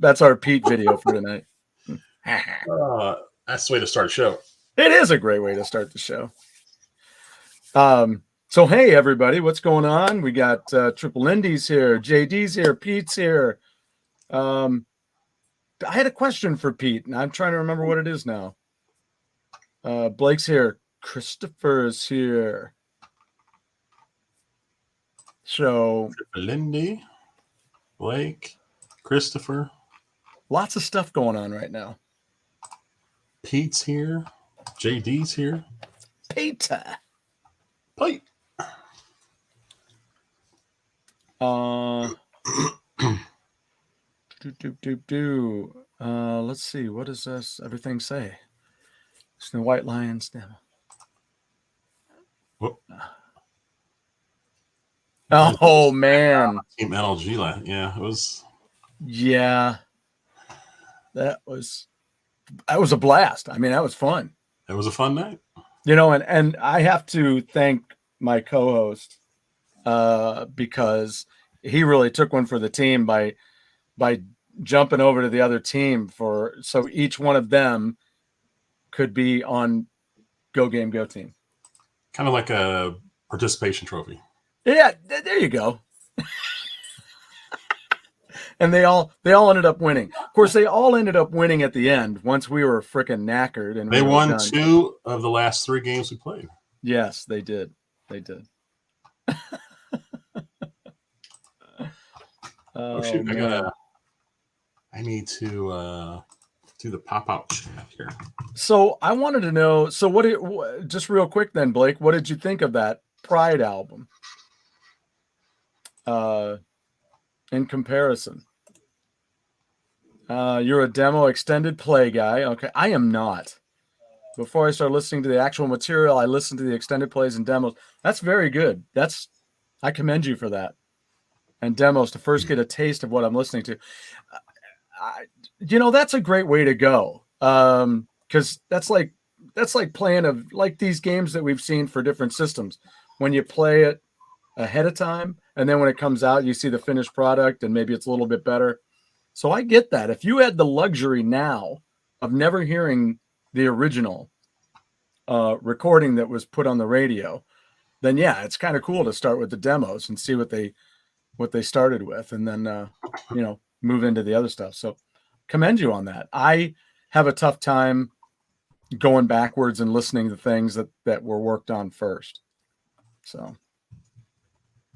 That's our Pete video for tonight. That's the way to start a show. It is a great way to start the show. So hey everybody, what's going on? We got Triple Indies here, JD's here, Pete's here. I had a question for Pete, and I'm trying to remember what it is now. Blake's here, Christopher's here. So Lindy, Blake, Christopher. Lots of stuff going on right now. Pete's here. JD's here. Peter. Pete. Let's see. What does this everything say? It's the White Lions demo. Oh man. Team NLG. Yeah, it was. Yeah. That was a blast. I mean, that was fun. It was a fun night. You know, and I have to thank my co-host because he really took one for the team by jumping over to the other team so each one of them could be on GoGameGo team. Kind of like a participation trophy. Yeah, there you go. And they all ended up winning. Of course, they all ended up winning at the end once we were freaking knackered. And they won 2 of the last 3 games we played. Yes, they did. They did. Oh shoot! I need to do the pop-out chat here. So I wanted to know. So just real quick then, Blake, what did you think of that Pride album? In comparison, you're a demo extended play guy. Okay, I am not. Before I start listening to the actual material, I listen to the extended plays and demos. That's very good. I commend you for that. And demos to first get a taste of what I'm listening to. That's a great way to go. Because that's like playing like these games that we've seen for different systems. When you play it ahead of time, and then when it comes out, you see the finished product, and maybe it's a little bit better. So I get that. If you had the luxury now of never hearing the original recording that was put on the radio, then yeah, it's kind of cool to start with the demos and see what they started with, and then move into the other stuff. So commend you on that. I have a tough time going backwards and listening to things that were worked on first. So,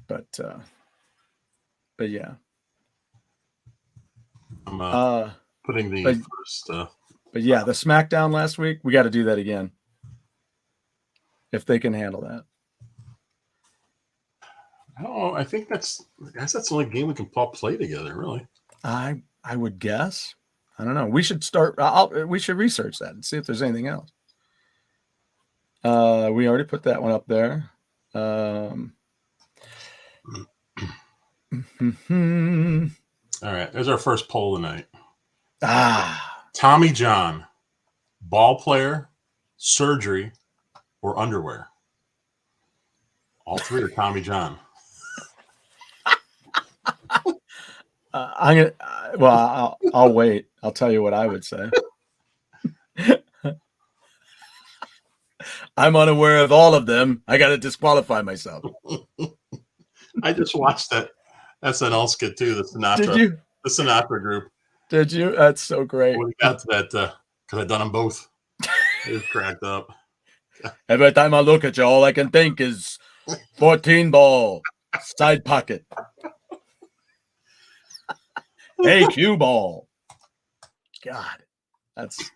but yeah. I'm putting the first. But yeah, the SmackDown last week, we got to do that again if they can handle that. I don't know. I think that's the only game we can play together, really. I would guess. I don't know. We should start. We should research that and see if there's anything else. We already put that one up there. All right. There's our first poll tonight. Tommy John, ball player, surgery, or underwear? All 3 are Tommy John. I'll wait. I'll tell you what I would say. I'm unaware of all of them. I got to disqualify myself. I just watched that SNL skit too. The Sinatra. Did you? The Sinatra group. Did you? That's so great. When we got to that, because I've done them both. It was cracked up. Every time I look at you, all I can think is 14 ball, side pocket. Hey, cue ball. God, that's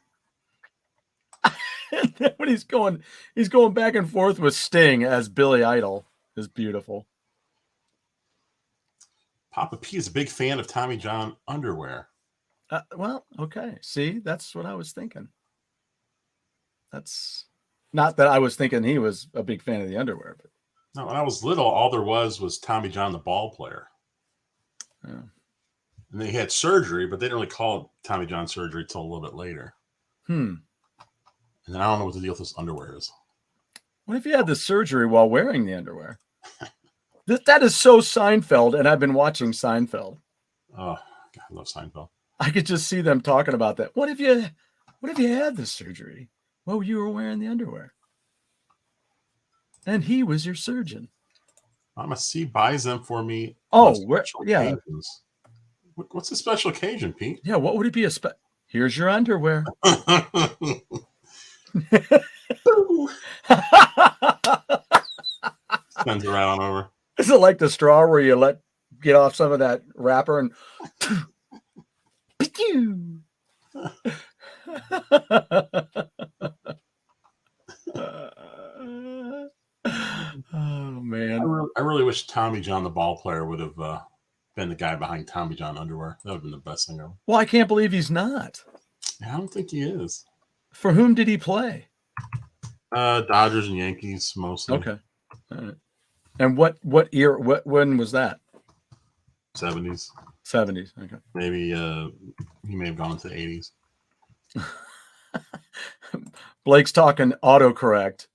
when he's going back and forth with Sting as Billy Idol is beautiful. Papa P is a big fan of Tommy John underwear. Well, okay. See, that's what I was thinking. That's not that I was thinking he was a big fan of the underwear, but no, when I was little, all there was Tommy John the ball player. Yeah. And they had surgery, but they didn't really call it Tommy John surgery until a little bit later. And then I don't know what the deal with this underwear is. What if you had the surgery while wearing the underwear? That is so Seinfeld, and I've been watching Seinfeld. Oh, God, I love Seinfeld. I could just see them talking about that. What if you had the surgery while you were wearing the underwear? And he was your surgeon. Mama C buys them for me. Oh, yeah. What's a special occasion, Pete? Yeah, what would it be? Here's your underwear. Sends it right on over. Is it like the straw where you get off some of that wrapper and oh man. I really wish Tommy John the ball player would have been the guy behind Tommy John underwear. That would have been the best thing ever. Well, I can't believe he's not. I don't think he is. For whom did he play? Dodgers and Yankees mostly. Okay. All right. And what year? When was that? 70s. 70s. Okay. Maybe he may have gone into the 80s. Blake's talking autocorrect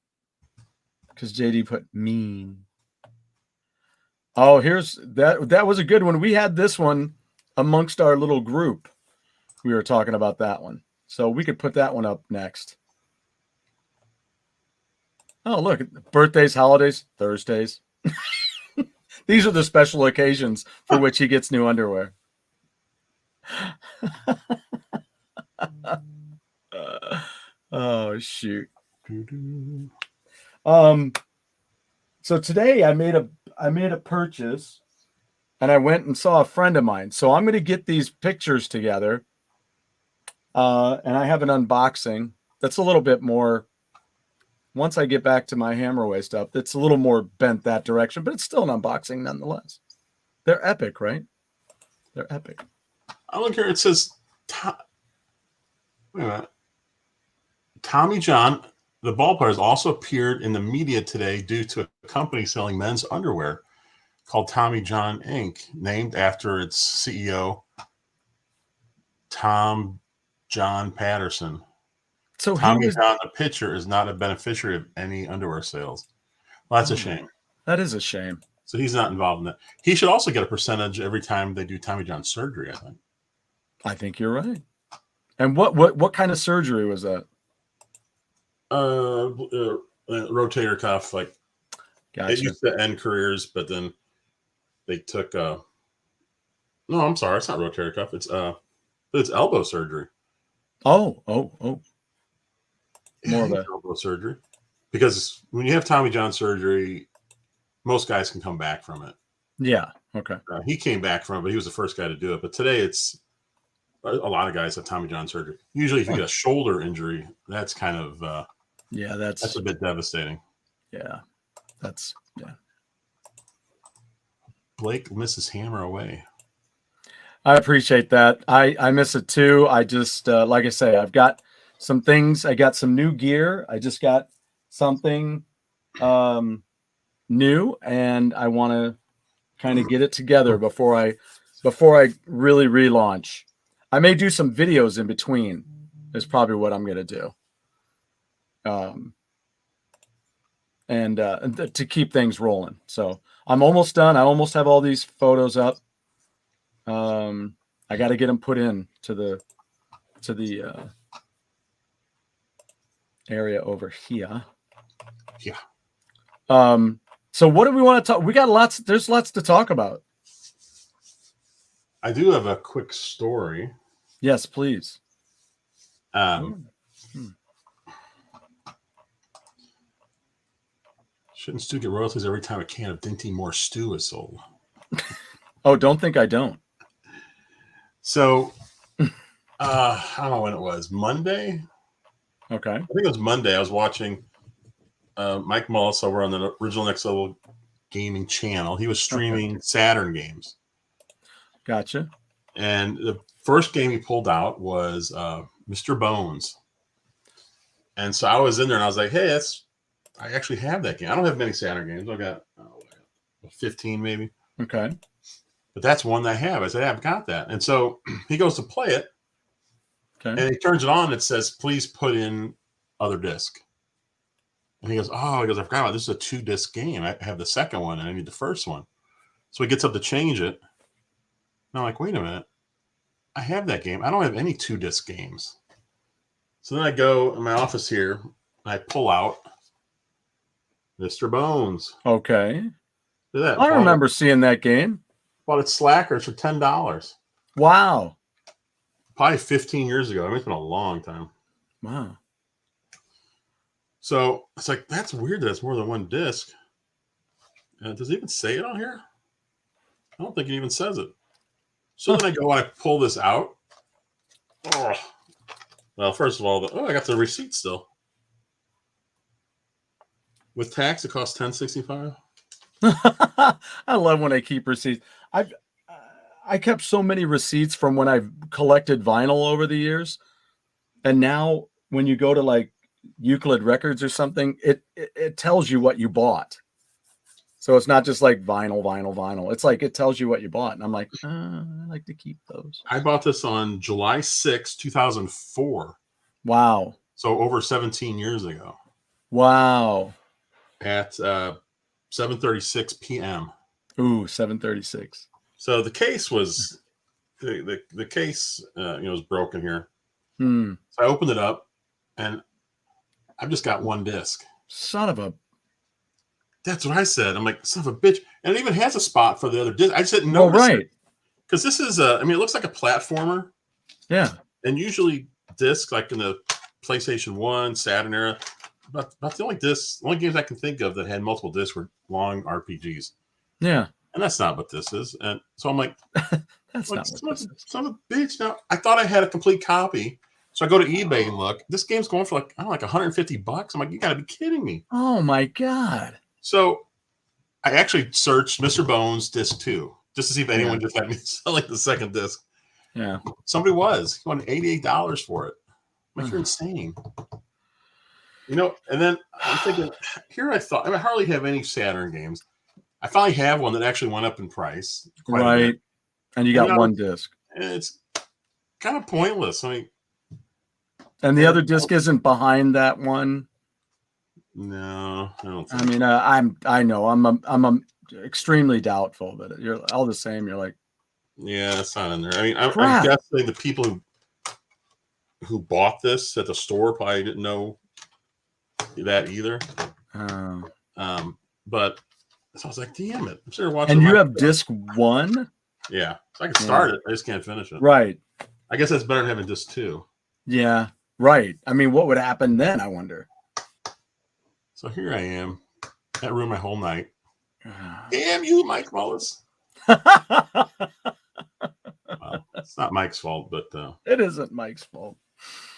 because JD put mean. Oh, here's that. That was a good one. We had this one amongst our little group. We were talking about that one. So we could put that one up next. Oh, look, birthdays, holidays, Thursdays. These are the special occasions for which he gets new underwear. Oh, shoot. So today I made a purchase and I went and saw a friend of mine. So I'm going to get these pictures together. And I have an unboxing that's a little bit more, once I get back to my Hammerway stuff, that's a little more bent that direction, but it's still an unboxing nonetheless. They're epic, right? They're epic. I look here. It says, wait a minute. Tommy John, the ball player, has also appeared in the media today due to a company selling men's underwear called Tommy John Inc., named after its CEO, Tom John Patterson. So Tommy John, the pitcher, is not a beneficiary of any underwear sales. Well, that's a shame. That is a shame. So he's not involved in that. He should also get a percentage every time they do Tommy John surgery, I think. I think you're right. And what kind of surgery was that? Rotator cuff. Like, gotcha. It used to end careers, but then they took no, I'm sorry, it's not rotator cuff. It's elbow surgery. Oh. More of a elbow surgery. Because when you have Tommy John surgery, most guys can come back from it. Yeah. Okay. He came back from it, but he was the first guy to do it. But today, it's a lot of guys have Tommy John surgery. Usually, if you get a shoulder injury, that's kind of that's a bit devastating. Yeah. Blake misses hammer away. I appreciate that. I miss it too. I just like I say, I've got some things. I got some new gear. I just got something new, and I want to kind of get it together before I really relaunch. I may do some videos in between. Is probably what I'm going to do. And to keep things rolling. So I'm almost done. I almost have all these photos up. I got to get them put in to the area over here. Yeah. So what do we want to talk? We got lots. There's lots to talk about. I do have a quick story. Yes, please. Shouldn't stew get royalties every time a can of Dinty Moore stew is sold? Oh, don't think I don't. So, I don't know when it was. Monday? Okay. I think it was Monday. I was watching Mike Mullis over on the original Next Level Gaming channel. He was streaming Saturn games. Gotcha. And the first game he pulled out was Mr. Bones. And so I was in there and I was like, hey, I actually have that game. I don't have many Saturn games. I've got 15 maybe. Okay. But that's one that I have. I said, I've got that. And so he goes to play it. Okay. And he turns it on and it says, please put in other disc. And he goes, I forgot about it. This is a 2-disc game. I have the second one and I need the first one. So he gets up to change it. And I'm like, wait a minute. I have that game. I don't have any 2-disc games. So then I go in my office here and I pull out Mr. Bones. Okay. Look at that. I remember seeing that game. Bought it Slackers for $10. Wow. Probably 15 years ago. I mean, it's been a long time. Wow. So it's like, that's weird that it's more than one disc. Does it even say it on here? I don't think it even says it. So then I go and I pull this out. Oh, well, first of all, I got the receipt still. With tax, it costs $10.65. I love when I keep receipts. I kept so many receipts from when I've collected vinyl over the years, and now when you go to like Euclid Records or something, it tells you what you bought. So it's not just like vinyl. It's like it tells you what you bought, and I'm like, I like to keep those. I bought this on July 6, 2004. Wow. So over 17 years ago. Wow. At 7:36 p.m. Ooh, 7:36. So the case was the case was broken here. So I opened it up and I've just got one disc. Son of a. That's what I said. I'm like, son of a bitch. And it even has a spot for the other disc. I just didn't notice. Oh, right. Because this is it looks like a platformer. Yeah. And usually discs like in the PlayStation 1, Saturn era, about the only games I can think of that had multiple discs were long RPGs. Yeah. And that's not what this is. And so I'm like, that's not what this is. Son of a bitch. Now, I thought I had a complete copy. So I go to eBay and look. This game's going for like $150. I'm like, you got to be kidding me. Oh, my God. So I actually searched Mr. Bones Disc 2 just to see if anyone just had me selling the second disc. Yeah. Somebody was. He wanted $88 for it. I'm like, you're insane. And then I'm thinking, I hardly have any Saturn games. I finally have one that actually went up in price. Right. And you got one disc. And it's kind of pointless. And the other disc isn't behind that one. No, I don't think. I mean, I know I'm extremely doubtful, but you're all the same. You're like, yeah, it's not in there. I mean, I'm guessing the people who bought this at the store probably didn't know that either. But so I was like, damn it! I'm sure watching. And you have disc 1. Yeah, so I can start it. I just can't finish it. Right. I guess that's better than having disc 2. Yeah. Right. I mean, what would happen then? I wonder. So here I am. That ruined my whole night. Damn you, Mike Mullis. Well, it's not Mike's fault, but it isn't Mike's fault.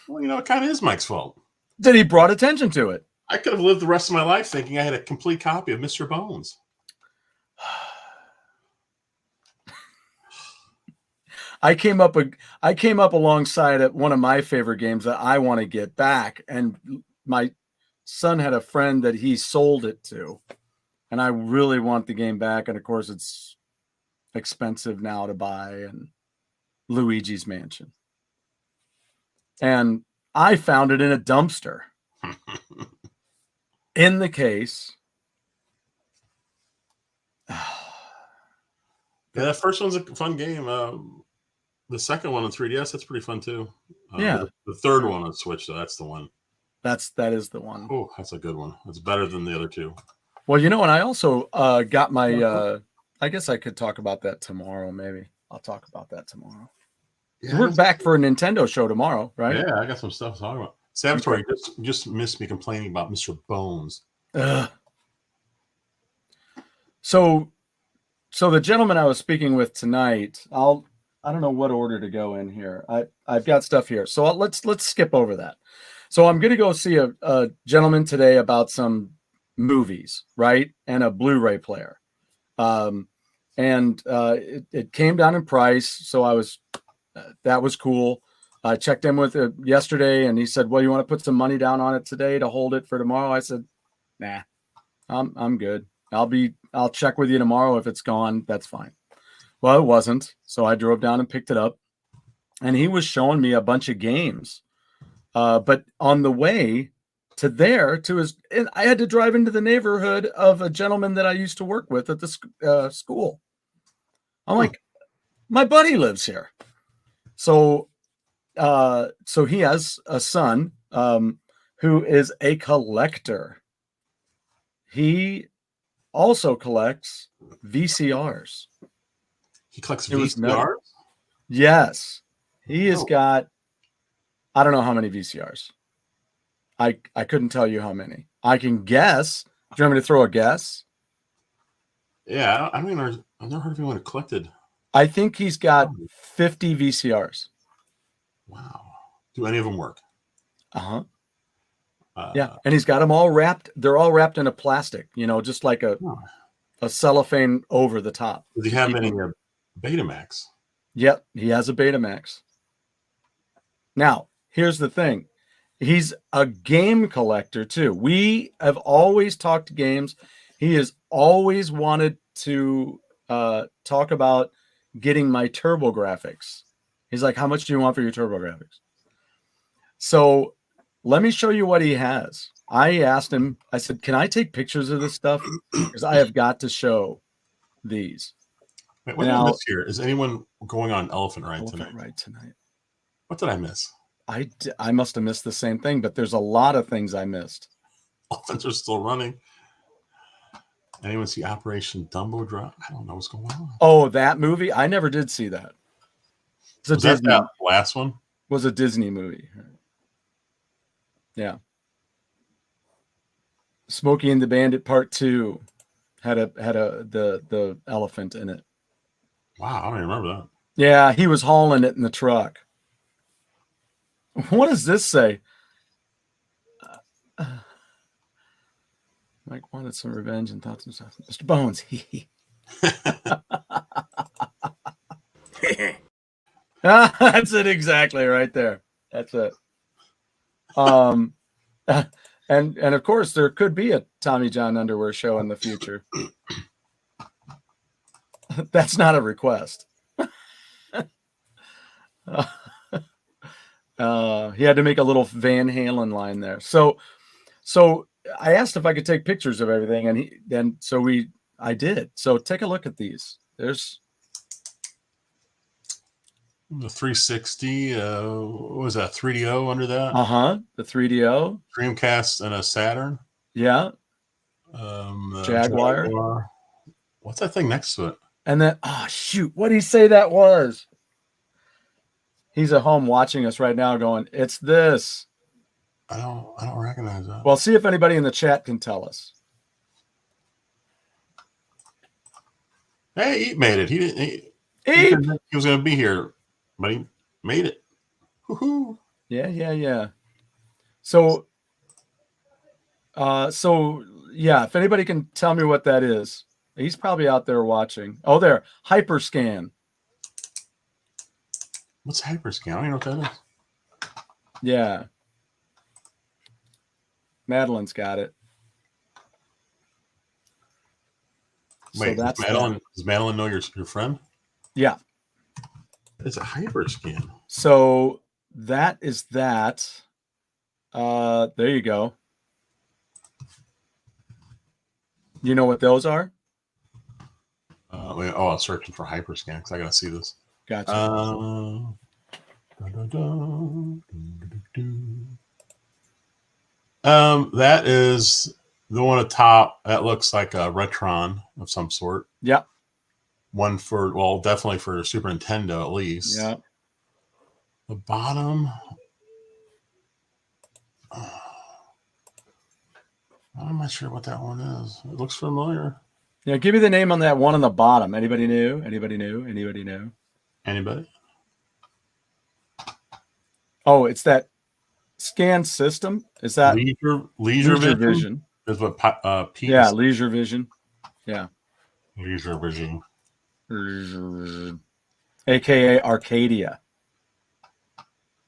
Well, it kind of is Mike's fault. Did he brought attention to it? I could have lived the rest of my life thinking I had a complete copy of Mr. Bones. I came up alongside at one of my favorite games that I want to get back, and my son had a friend that he sold it to, and I really want the game back. And of course, it's expensive now to buy, and Luigi's Mansion. And I found it in a dumpster. In the case. Yeah, that first one's a fun game. The second one on 3DS, that's pretty fun too. Yeah. The third one on Switch, though, that's the one. That is the one. Oh, that's a good one. It's better than the other two. Well, and I also got my. I guess I could talk about that tomorrow. Maybe I'll talk about that tomorrow. Yeah, we're back for a Nintendo show tomorrow, right? Yeah, I got some stuff to talk about. Salvatore, you just missed me complaining about Mr. Bones. So the gentleman I was speaking with tonight, I don't know what order to go in here. I've got stuff here, so let's skip over that. So I'm going to go see a gentleman today about some movies, right, and a Blu-ray player. It came down in price, so that was cool. I checked in with it yesterday, and he said, "Well, you want to put some money down on it today to hold it for tomorrow?" I said, "Nah, I'm good. I'll check with you tomorrow. If it's gone, that's fine." Well, it wasn't, so I drove down and picked it up, and he was showing me a bunch of games. But on the way to his, and I had to drive into the neighborhood of a gentleman that I used to work with at the school. I'm like, my buddy lives here. So he has a son who is a collector. He also collects VCRs. He collects VCRs? Yes. He has got, I don't know how many VCRs. I couldn't tell you how many. I can guess. Do you want me to throw a guess? Yeah, I've never heard of anyone who collected. I think he's got 50 VCRs. Wow. Do any of them work? Uh-huh. Yeah, and he's got them all wrapped. They're all wrapped in a plastic, just like a cellophane over the top. Does he have any Betamax? Yep, he has a Betamax. Now, here's the thing. He's a game collector, too. We have always talked games. He has always wanted to talk about getting my TurboGrafx. He's like, "How much do you want for your TurboGrafx?" So let me show you what he has. I asked him, I said, "Can I take pictures of this stuff? Because I have got to show these." Wait, what did I miss here? Is anyone going on Elephant Ride tonight? What did I miss? I must have missed the same thing, but there's a lot of things I missed. Elephants are still running. Anyone see Operation Dumbo Drop? I don't know what's going on. Oh, that movie? I never did see that. Was that the last one? Was a Disney movie. Yeah. Smokey and the Bandit Part 2 had the elephant in it. Wow, I don't even remember that. Yeah, he was hauling it in the truck. What does this say? Mike wanted some revenge and thought to himself, "Mr. Bones." That's it exactly right there. That's it. And of course there could be a Tommy John underwear show in the future. That's not a request. He had to make a little Van Halen line there. So I asked if I could take pictures of everything, and I did. So take a look at these. There's the 360. What was that? 3DO under that? The 3DO, Dreamcast, and a Saturn. Yeah. Jaguar. What's that thing next to it? And then, shoot, what did he say that was? He's at home watching us right now going, "It's this." I don't recognize that. Well, see if anybody in the chat can tell us. Hey, he made it. He was going to be here, but he made it. Woohoo! Yeah. So yeah, if anybody can tell me what that is, he's probably out there watching. Oh, there, Hyperscan. What's Hyperscan? I don't even know what that is. Yeah. Madeline's got it. Wait, so does Madeline know your friend? Yeah. It's a Hyperscan. So that is that. There you go. You know what those are? I was searching for Hyperscan because I got to see this. Gotcha. That is the one at top. That looks like a Retron of some sort. Yeah. One for, well, definitely for Super Nintendo at least. Yeah. The bottom. I'm not sure what that one is. It looks familiar. Yeah, give me the name on that one on the bottom. Anybody new? Anybody new? Anybody new? Anybody? Oh, it's that scan system. Is that Leisure Vision? Is what Pete yeah, is. Leisure Vision. Yeah. Leisure Vision. AKA Arcadia.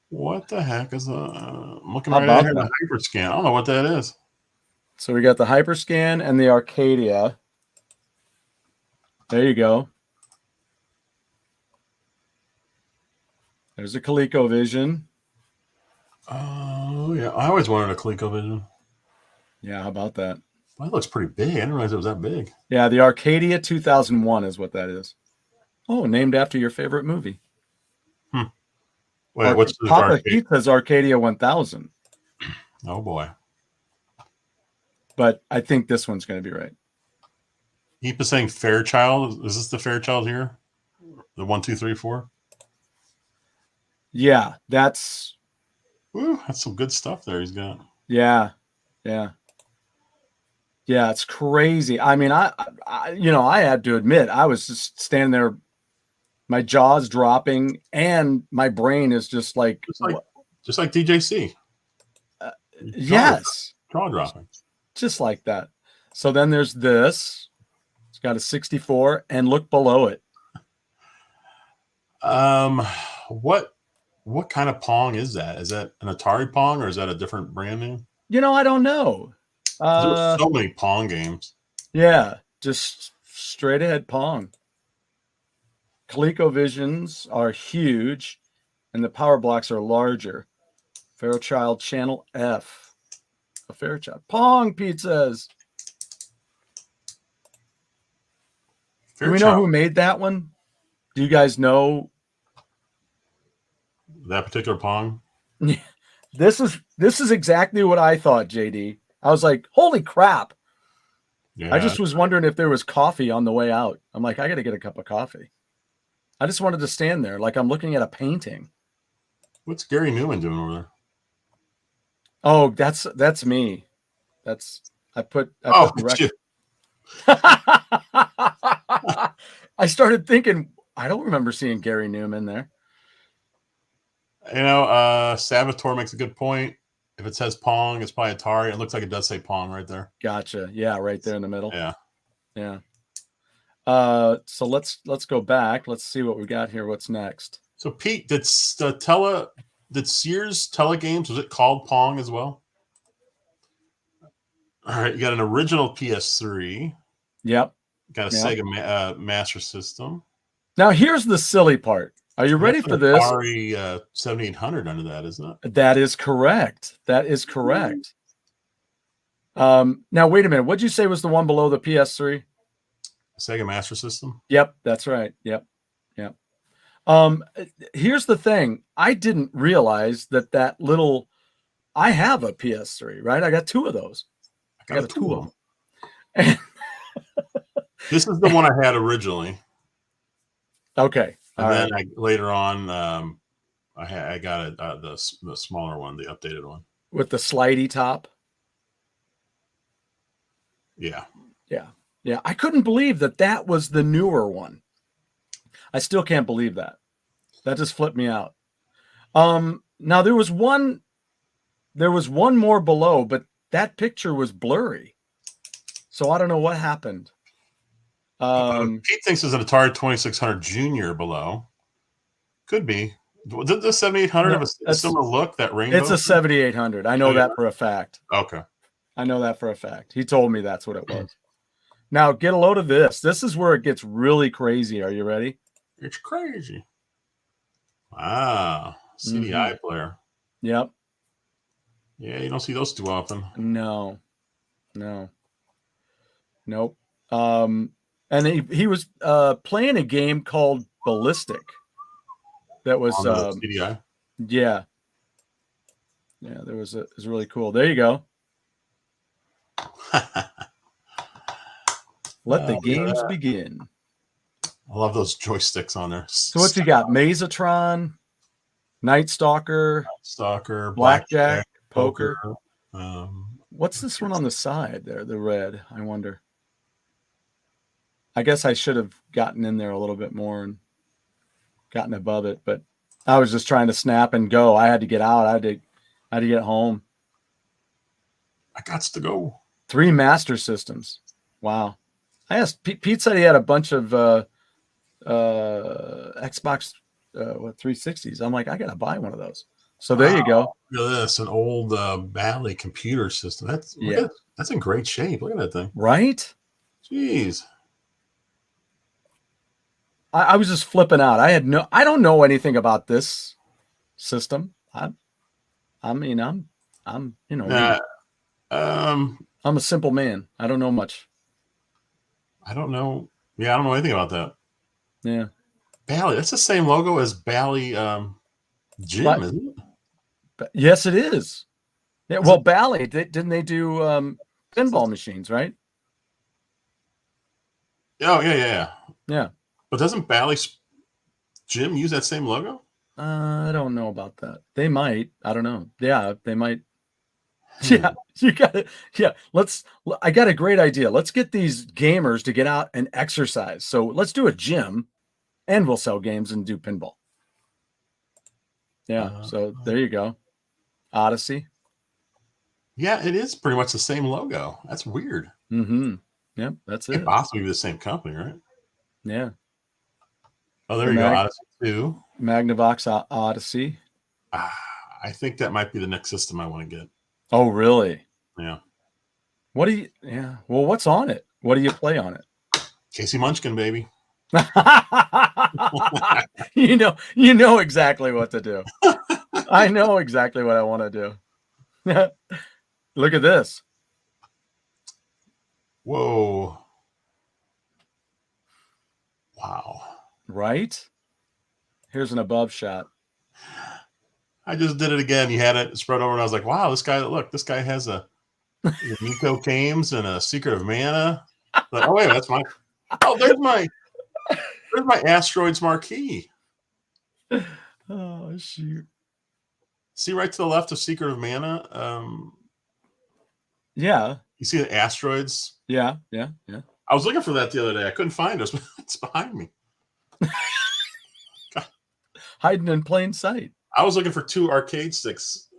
What the heck is I'm looking right at here, the Hyperscan. I don't know what that is. So we got the Hyperscan and the Arcadia. There you go. There's a ColecoVision. Oh, yeah. I always wanted a ColecoVision. Yeah, how about that? That looks pretty big. I didn't realize it was that big. Yeah, the Arcadia 2001 is what that is. Oh, named after your favorite movie. Wait, what's the Papa Heath says Arcadia 1000. Oh, boy. But I think this one's going to be right. Heap is saying Fairchild. Is this the Fairchild here? The 1, 2, 3, 4? Yeah, that's... Woo, that's some good stuff there he's got. Yeah, yeah. Yeah, it's crazy. I mean, I had to admit, I was just standing there, my jaw's dropping, and my brain is just like DJC. Yes. Jaw dropping. Just like that. So then there's this. It's got a 64, and look below it. What kind of Pong is that? Is that an Atari Pong, or is that a different brand name? I don't know. There's so many Pong games. Yeah, just straight ahead Pong. ColecoVisions are huge, and the power blocks are larger. Fairchild Channel F. A Fairchild. Pong pizzas. Do we know who made that one? Do you guys know that particular Pong? This is exactly what I thought, JD. I was like, holy crap. Yeah. I just was wondering if there was coffee on the way out. I'm like, I got to get a cup of coffee. I just wanted to stand there like I'm looking at a painting. What's Gary Newman doing over there? Oh, that's me. I put the I started thinking, I don't remember seeing Gary Newman there. Salvatore makes a good point. If it says Pong, it's probably Atari. It looks like it does say Pong right there. Gotcha. Yeah, right there in the middle. Yeah. Yeah. So let's go back. Let's see what we got here. What's next? So Pete, did Sears Telegames, was it called Pong as well? All right, you got an original PS3. Yep. Got a Sega Master System. Now here's the silly part. Are you ready for this? Atari 7800 under that, isn't it? That is correct. That is correct. Now wait a minute. What'd you say was the one below the PS3? Sega Master System. Yep, that's right. Yep. Here's the thing. I didn't realize that little. I have a PS3, right? I got two of those. I got two of them. This is the one I had originally. Okay. And then later on, I got the smaller one, the updated one with the slidey top. Yeah. I couldn't believe that was the newer one. I still can't believe that. That just flipped me out. Now there was one more below, but that picture was blurry. So I don't know what happened. Pete thinks there's an Atari 2600 Junior below. Could be. Did the 7800 have a similar look? That rainbow? It's a 7800. I know that for a fact. Okay. I know that for a fact. He told me that's what it was. Now get a load of this. This is where it gets really crazy. Are you ready? It's crazy. Wow. CDI player. Yep. Yeah, you don't see those too often. No. Nope. And he was playing a game called Ballistic. That was CDI. Yeah. It was really cool. There you go. Let the games begin. I love those joysticks on there. So what's you got? Mazatron, Night Stalker, Blackjack, poker. What's Let's this one on the side there? The red. I wonder. I guess I should have gotten in there a little bit more and gotten above it, but I was just trying to snap and go. I had to get out. I had to get home. I got to go. 3 Master Systems. Wow. I asked Pete said he had a bunch of Xbox 360s. I'm like, I gotta buy one of those. So there you go. Look at this, an old Bally computer system. That's in great shape. Look at that thing. Right? Jeez. I was just flipping out. I don't know anything about this system. I'm I'm a simple man. I don't know much. I don't know. Yeah, I don't know anything about that. Yeah. Bally. That's the same logo as Bally Gym, isn't it? Yes, it is. Yeah. Well, Bally, didn't they do pinball machines, right? Oh, yeah. Yeah. But doesn't Bally Gym use that same logo? I don't know about that. They might. I don't know. Yeah, they might. Yeah, you got it. Yeah, I got a great idea. Let's get these gamers to get out and exercise. So let's do a gym and we'll sell games and do pinball. Yeah, so there you go. Odyssey. Yeah, it is pretty much the same logo. That's weird. Mm-hmm. Yep, that's it. It possibly be the same company, right? Yeah. Oh, there you go. Odyssey 2. Magnavox Odyssey. I think that might be the next system I want to get. Oh, really? Yeah. Well, what's on it? What do you play on it? Casey Munchkin, baby. You know exactly what to do. I know exactly what I want to do. Look at this. Whoa. Wow. Right? Here's an above shot. I just did it again. You had it spread over, and I was like, wow, this guy has a Nico Games and a Secret of Mana. Like, oh, wait, that's there's my Asteroids marquee. Oh, shoot. See right to the left of Secret of Mana? Yeah. You see the Asteroids? Yeah. I was looking for that the other day. I couldn't find it. It's behind me. Hiding in plain sight. I was looking for 2 arcade sticks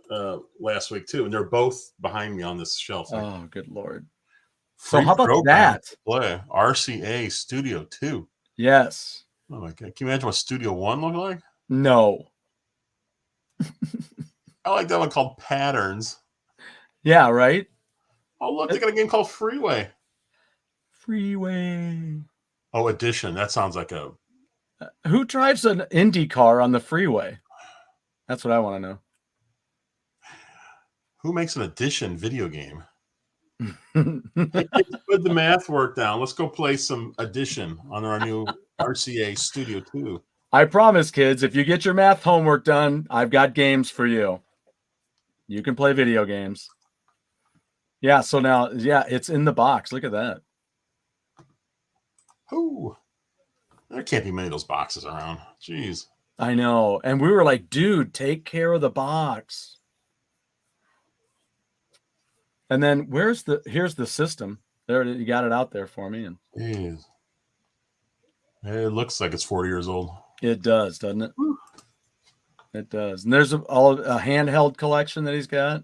last week, too, and they're both behind me on this shelf. Oh, good Lord. Free so how about that? Play RCA Studio 2. Yes. Oh, my God. Can you imagine what Studio 1 looked like? No. I like that one called Patterns. Yeah, right? Oh, look, they got a game called Freeway. Freeway. Oh, Edition. That sounds like a... Who drives an Indy car on the freeway? That's what I want to know. Who makes an Edition video game? Hey, kids, put the math work down. Let's go play some Edition on our new RCA Studio 2. I promise, kids, if you get your math homework done, I've got games for you. You can play video games. Yeah, so now, it's in the box. Look at that. Ooh. There can't be many of those boxes around. Jeez. I know. And we were like, dude, take care of the box. And then here's the system. There, you got it out there for me. And jeez. It looks like it's 40 years old. It does, doesn't it? It does. And there's a handheld collection that he's got.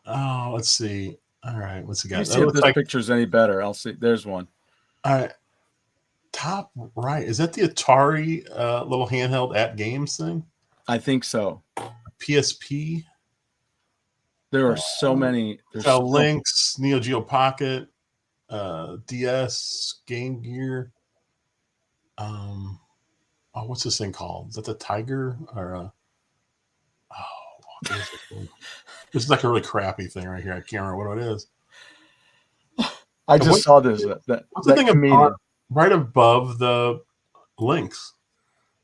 Oh, let's see. All right, what's he got? Let's see if this picture's any better. I'll see. There's one. All right. Top right. Is that the Atari little handheld at games thing? I think so. PSP. There are so many. There's Lynx, Neo Geo Pocket, DS, Game Gear. What's this thing called? Is that the Tiger or? This is like a really crappy thing right here. I can't remember what it is. I just saw this. That thing right above the Lynx.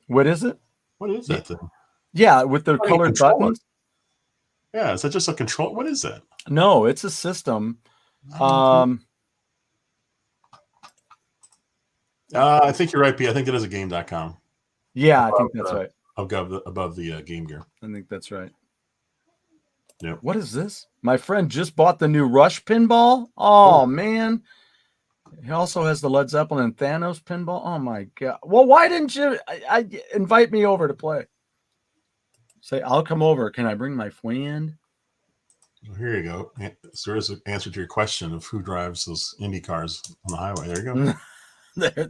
What is it? What is that thing? Yeah, with the colored buttons. Yeah, is that just a control? What is that? No, it's a system I think you're right, P. I think it is a game.com. Yeah, I think that's right. Above the Game Gear. I think that's right. Yep. What is this? My friend just bought the new Rush pinball. Oh, man. He also has the Led Zeppelin and Thanos pinball. Oh, my God. Well, why didn't you invite me over to play? Say, I'll come over. Can I bring my friend? Well, here you go. So there's an answer to your question of who drives those Indy cars on the highway. There you go.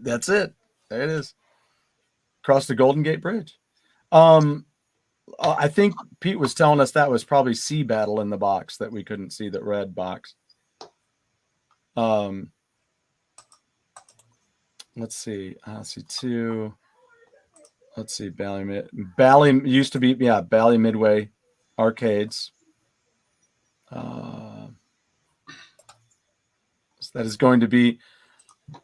That's it. There it is. Across the Golden Gate Bridge. I think Pete was telling us that was probably Sea Battle in the box that we couldn't see, that red box. Let's see. Let's see two. Let's see. Bally used to be, Bally Midway Arcades. That is going to be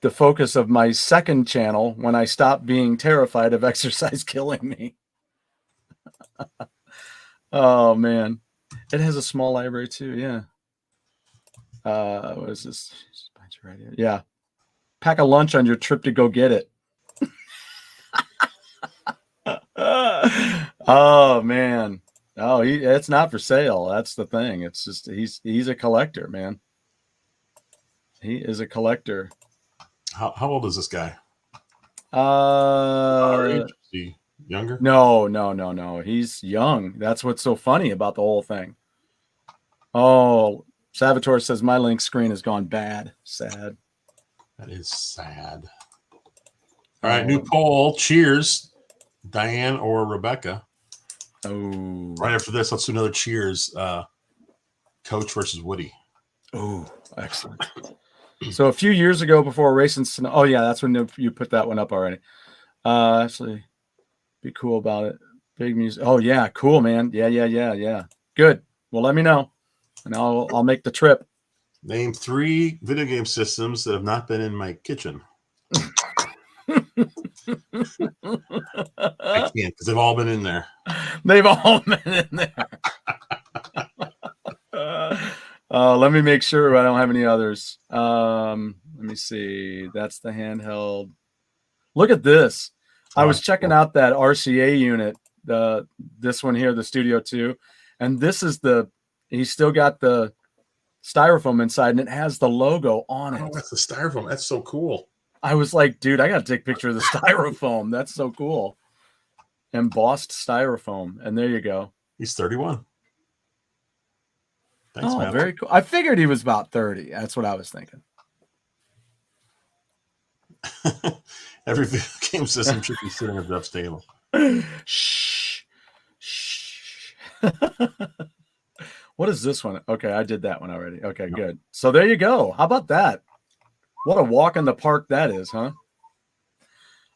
the focus of my second channel when I stop being terrified of exercise killing me. Oh, man. It has a small library too. Yeah. What is this? Right here. Yeah. Pack a lunch on your trip to go get it. Oh, man. Oh, it's not for sale. That's the thing. It's just he's a collector, man. He is a collector. How old is this guy? Our age? Is he younger? No. He's young. That's what's so funny about the whole thing. Oh, Salvatore says my link screen has gone bad. Sad. That is sad. All right, new poll. Cheers, Diane or Rebecca. Oh. Right after this, let's do another cheers. Coach versus Woody. Oh, excellent. So a few years ago, before Racing Snow, oh yeah, that's when you put that one up already. Actually, be cool about it. Big music. Oh yeah, cool, man. Yeah. Good. Well, let me know, and I'll make the trip. Name 3 video game systems that have not been in my kitchen. I can't because they've all been in there. They've all been in there. Let me make sure I don't have any others. Let me see. That's the handheld. Look at this. I was checking out that RCA unit, this one here, the Studio 2, and this is he's still got the styrofoam inside, and it has the logo on it. Oh, that's the styrofoam. That's so cool. I was like, dude, I got to take a picture of the styrofoam. That's so cool. Embossed styrofoam. And there you go. He's 31. Thanks, man. Very cool. I figured he was about 30. That's what I was thinking. Every video game system should be sitting at Jeff's table. Shh. What is this one? Okay, I did that one already. Okay, good. So there you go. How about that? What a walk in the park that is, huh?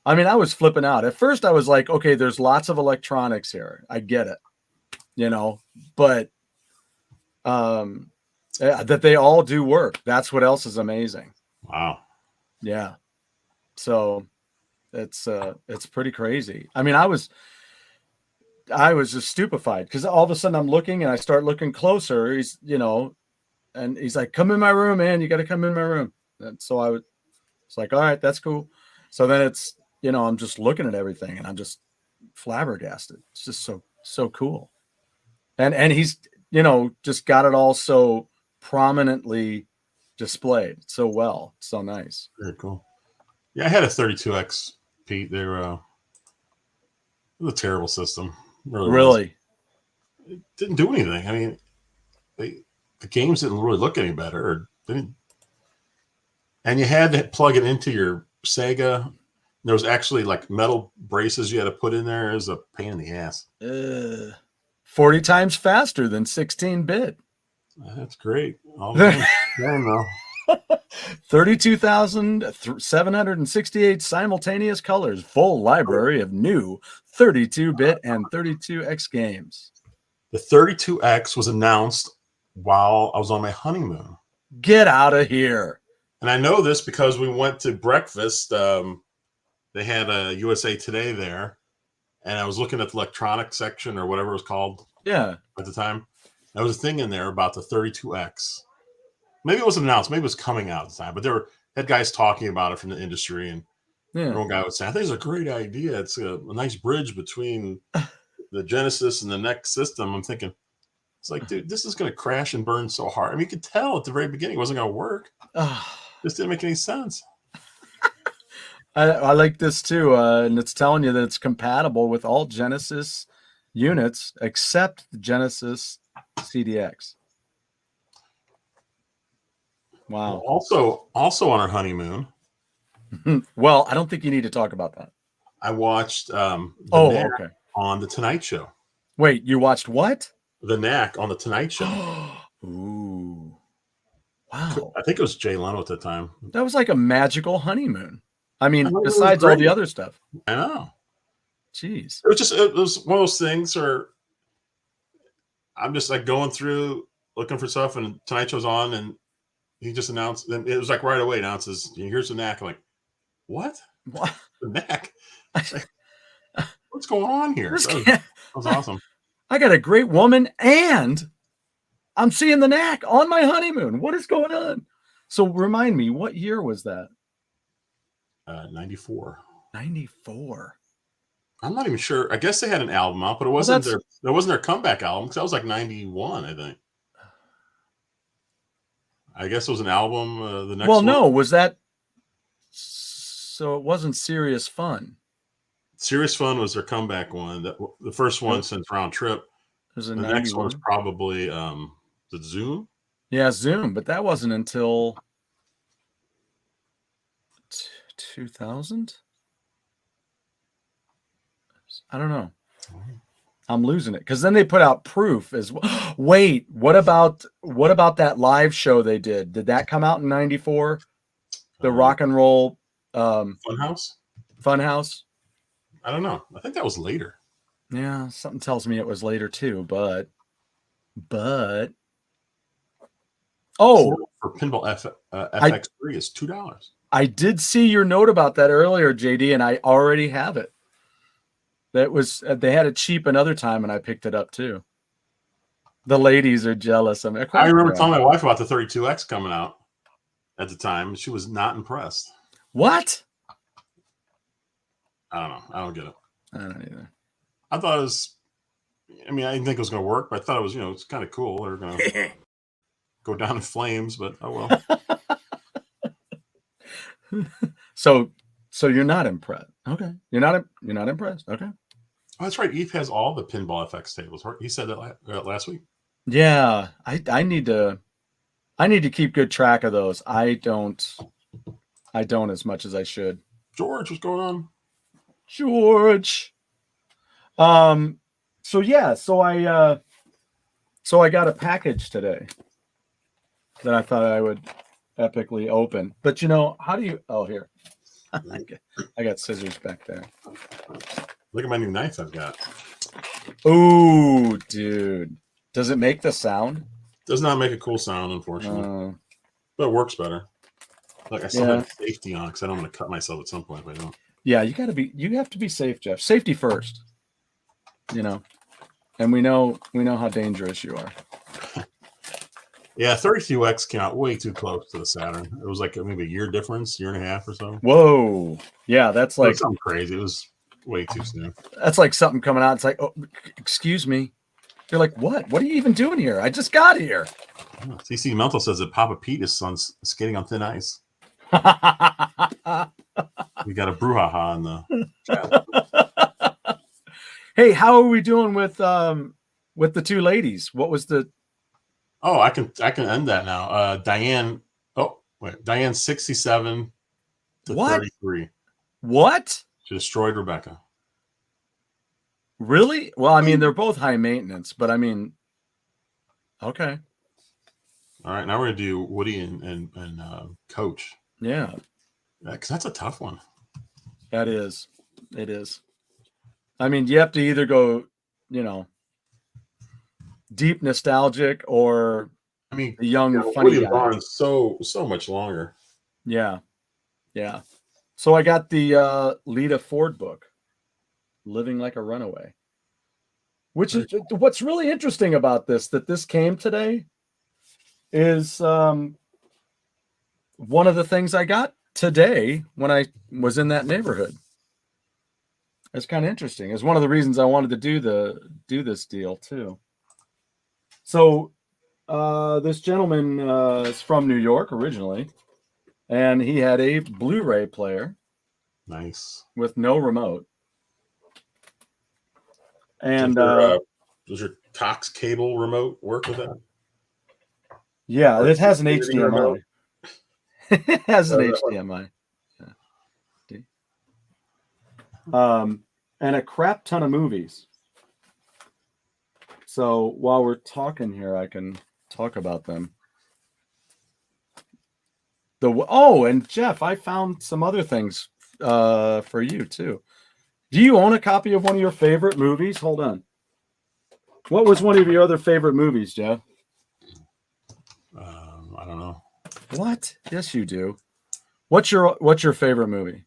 I mean, I was flipping out. At first, I was like, okay, there's lots of electronics here. I get it, but that they all do work. That's what else is amazing. Wow. Yeah. So it's pretty crazy. I mean, I was just stupefied because all of a sudden I'm looking and I start looking closer. He's, and he's like, come in my room, man. You got to come in my room. And so it's like, all right, that's cool. So then it's, I'm just looking at everything and I'm just flabbergasted. It's just so cool. And he's, just got it all so prominently displayed so well. It's so nice. Very cool. Yeah, I had a 32X, Pete. They were it was a terrible system. Really? It didn't do anything. I mean, the games didn't really look any better. Or didn't. And you had to plug it into your Sega. There was actually like metal braces you had to put in there. It was a pain in the ass. 40 times faster than 16-bit. That's great. I don't know. 32,768 simultaneous colors, full library of new 32-bit and 32X games. The 32X was announced while I was on my honeymoon. Get out of here. And I know this because we went to breakfast. They had a USA Today there, and I was looking at the electronic section or whatever it was called. Yeah. At the time, there was a thing in there about the 32X. Maybe it wasn't announced. Maybe it was coming out at the time. But had guys talking about it from the industry, and one guy would say, "I think it's a great idea. It's a nice bridge between the Genesis and the next system." I'm thinking, it's like, dude, this is going to crash and burn so hard. I mean, you could tell at the very beginning it wasn't going to work. This didn't make any sense. I like this too, and it's telling you that it's compatible with all Genesis units except the Genesis CDX. Wow. Well, also on our honeymoon. Well, I don't think you need to talk about that. I watched okay. on the Tonight Show. Wait, you watched what? The Knack on the Tonight Show. Ooh. Wow. I think it was Jay Leno at the time. That was like a magical honeymoon. I mean, besides all the other stuff. I know. Jeez. It was one of those things where I'm just like going through looking for stuff, and Tonight Show's on, and he just announced, and it was like right away announces, here's the Knack. I'm like, what? The Knack? Like, what's going on here? That was awesome. I got a great woman, and I'm seeing the Knack on my honeymoon. What is going on? So remind me, what year was that? 94. 94. I'm not even sure. I guess they had an album out, but it wasn't their comeback album, because that was like 91, I think. I guess it was an album. The next one. No, was that? So it wasn't Serious Fun. Serious Fun was their comeback one. The first one since Round Trip. The next one was probably the Zoom. Yeah, Zoom, but that wasn't until 2000. I don't know. I'm losing it, because then they put out Proof as well. Wait, what about that live show they did? Did that come out in 94? The rock and roll Funhouse? Funhouse? I don't know. I think that was later. Yeah, something tells me it was later too, but for Pinball FX3 is $2. I did see your note about that earlier, JD, and I already have it. That was they had it cheap another time, and I picked it up too. The ladies are jealous. I remember telling my wife about the 32X coming out at the time. She was not impressed. What? I don't know. I don't get it. I don't either. I thought it was. I mean, I didn't think it was going to work, but I thought it was. It's kind of cool. They're going to go down in flames, but oh well. So you're not impressed. Okay. You're not impressed. Okay. Oh, that's right. Eve has all the Pinball FX tables. He said that last week. Yeah, I need to keep good track of those. I don't as much as I should. George, what's going on? George. So I got a package today that I thought I would epically open. But how do you? Oh, here. I got scissors back there. Look at my new knife I've got. Ooh, dude. Does it make the sound? Does not make a cool sound, unfortunately. But it works better. Like I still have safety on, because I don't want to cut myself at some point if I don't. Yeah, you have to be safe, Jeff. Safety first. And we know how dangerous you are. Yeah, 32X came out way too close to the Saturn. It was like maybe a year difference, year and a half or so. Whoa. Yeah, that's like something crazy. It was way too soon. That's like something coming out. It's like, oh, excuse me. You're like, what? What are you even doing here? I just got here. CC Mental says that Papa Pete is skating on thin ice. We got a brouhaha in the chat. Hey, how are we doing with the two ladies? What was the? Oh, I can end that now. Diane. Oh, wait. Diane 67 to 33. What? She destroyed Rebecca. Really? Well, I mean, they're both high maintenance, but I mean, okay. All right, now we're gonna do Woody and Coach. Yeah, because that's a tough one. That is. It is. I mean, you have to either go, deep nostalgic, or I mean, the young funny guy. So much longer. Yeah. So I got the Lita Ford book, Living Like a Runaway, which is what's really interesting about this. That this came today is one of the things I got today when I was in that neighborhood. It's kind of interesting. It's one of the reasons I wanted to do this deal too. So this gentleman is from New York originally, and he had a Blu-ray player. Nice. With no remote. And does your Cox cable remote work with that? Yeah, it has an HDMI. It has an HDMI. Yeah. And a crap ton of movies. So while we're talking here, I can talk about them. And Jeff, I found some other things for you too. Do you own a copy of one of your favorite movies? Hold on. What was one of your other favorite movies, Jeff? I don't know. What? Yes, you do. What's your favorite movie?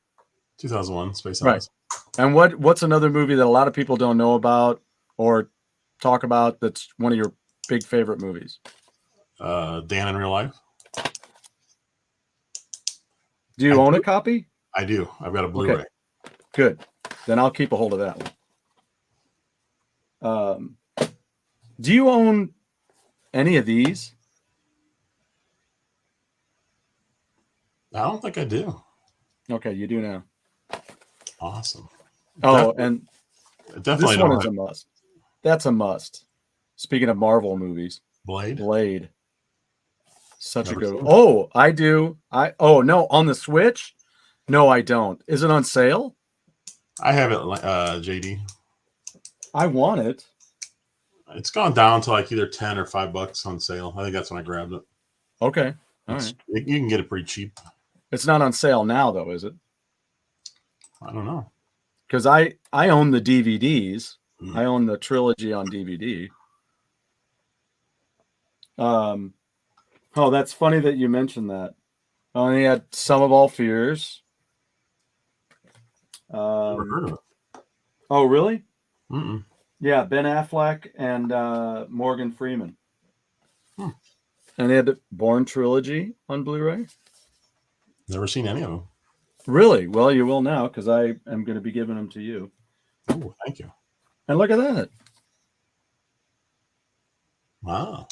2001: Space Right. Odyssey. And what's another movie that a lot of people don't know about or talk about that's one of your big favorite movies? Dan in Real Life. Do you own a copy? I do. I've got a Blu-ray. Okay. Good. Then I'll keep a hold of that one. Do you own any of these? I don't think I do. Okay, you do now. Awesome. Oh, and definitely this one is a must. That's a must. Speaking of Marvel movies, Blade. Such a good one. Oh, I do. No, on the Switch? No, I don't. Is it on sale? I have it, JD. I want it. It's gone down to like either $10 or $5 on sale. I think that's when I grabbed it. Okay. All right. You can get it pretty cheap. It's not on sale now, though, is it? I don't know. Because I own the DVDs. I own the trilogy on DVD. Oh, that's funny that you mentioned that. I only had Sum of All Fears. Never heard of it. Oh, really? Mm-mm. Yeah, Ben Affleck and Morgan Freeman. And they had the Bourne trilogy on Blu-ray. Never seen any of them. Really? Well, you will now because I am going to be giving them to you. Oh, thank you. And look at that. Wow.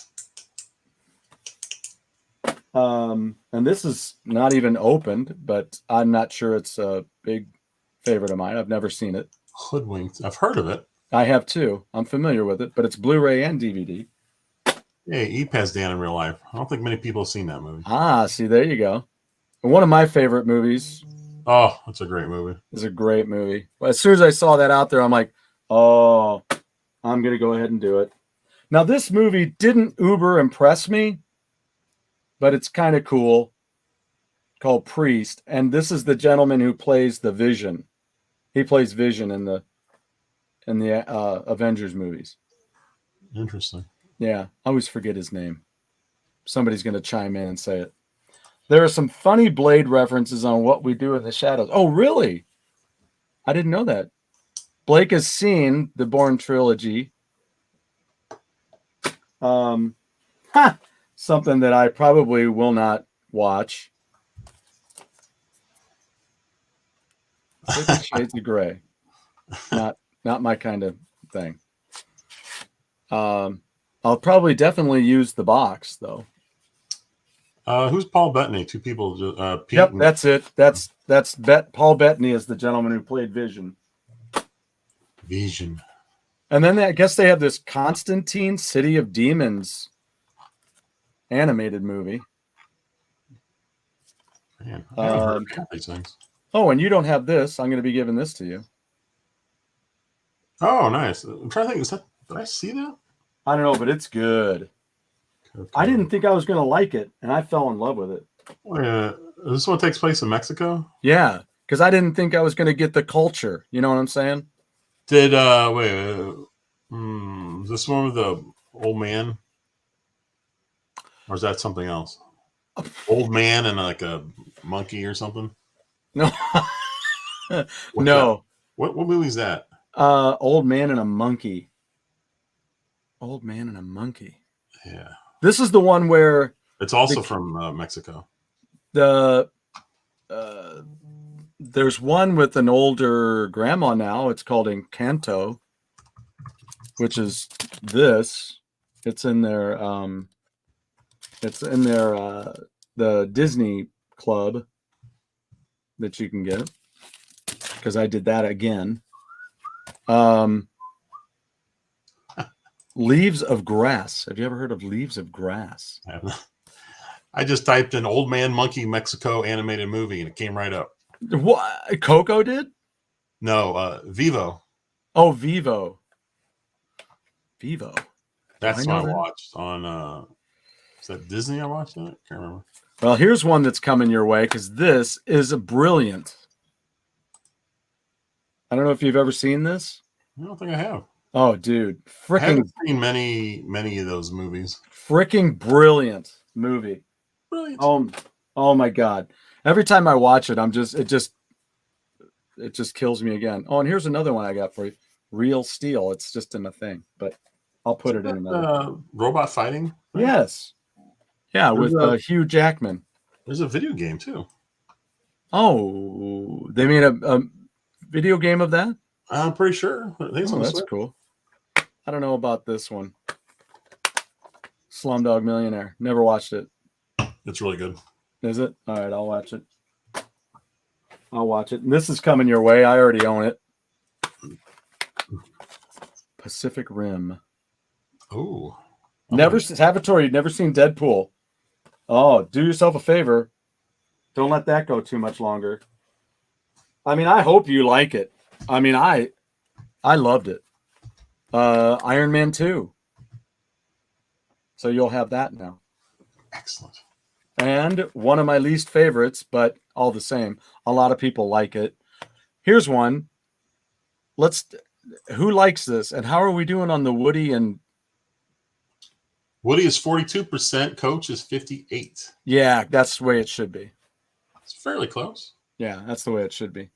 And this is not even opened, but I'm not sure it's a big favorite of mine. I've never seen it. Hoodwinked. I've heard of it. I have too. I'm familiar with it, but it's Blu-ray and DVD. Hey, Eep has Dan in Real Life. I don't think many people have seen that movie. Ah, see, there you go. One of my favorite movies. Oh, that's a great movie. It's a great movie. As soon as I saw that out there, I'm like, oh, I'm going to go ahead and do it. Now, this movie didn't uber impress me, but it's kind of cool. Called Priest, and this is the gentleman who plays the Vision. He plays Vision in the Avengers movies. Interesting. Yeah, I always forget his name. Somebody's going to chime in and say it. There are some funny Blade references on What We Do in the Shadows. Oh, really? I didn't know that. Blake has seen the Bourne trilogy. Something that I probably will not watch. 50 Shades of Grey. Not my kind of thing. I'll probably definitely use the box though. Who's Paul Bettany? Two people. Pete yep, that's it. That's Paul Bettany is the gentleman who played Vision. Vision. And then I guess they have this Constantine City of Demons animated movie. Man, I haven't heard of these things. Oh, and you don't have this. I'm going to be giving this to you. Oh, nice. I'm trying to think. Did I see that? I don't know, but it's good. Okay. I didn't think I was going to like it, and I fell in love with it. This one takes place in Mexico? Yeah, because I didn't think I was going to get the culture. You know what I'm saying? Did is this one with the old man, or is that something else? Old man and like a monkey or something? No, no. What movie is that? Old Man and a Monkey. Old Man and a Monkey. Yeah. This is the one where it's also from Mexico. The there's one with an older grandma now. It's called Encanto, which is this. It's in their the Disney Club that you can get, because I did that again. Leaves of Grass. Have you ever heard of Leaves of Grass? I just typed in Old Man Monkey Mexico animated movie and it came right up. What? Coco did? No, Vivo. Oh, Vivo. Vivo. That's what I watched on, is that Disney I watched it? Can't remember. Well, here's one that's coming your way, because this is brilliant. I don't know if you've ever seen this. I don't think I have. Oh, dude. I haven't seen many of those movies. Freaking brilliant movie. Brilliant. Oh my God. Every time I watch it, it just kills me again. Oh, and here's another one I got for you. Real Steel. It's just in a thing, but I'll put it in another. Robot fighting? Right? Yes. Yeah, with Hugh Jackman. There's a video game too. Oh, they made a video game of that? I'm pretty sure. I think that's cool. I don't know about this one. Slumdog Millionaire. Never watched it. It's really good. Is it? All right, I'll watch it. And this is coming your way. I already own it. Pacific Rim. Oh. Salvatore, you've never seen Deadpool. Oh, do yourself a favor. Don't let that go too much longer. I mean, I hope you like it. I mean, I loved it. Iron Man 2. So you'll have that now. Excellent. And one of my least favorites, but all the same, a lot of people like it. Here's one. Who likes this? And how are we doing on the Woody and... Woody is 42%. Coach is 58%. Yeah, that's the way it should be. It's fairly close. Yeah, that's the way it should be.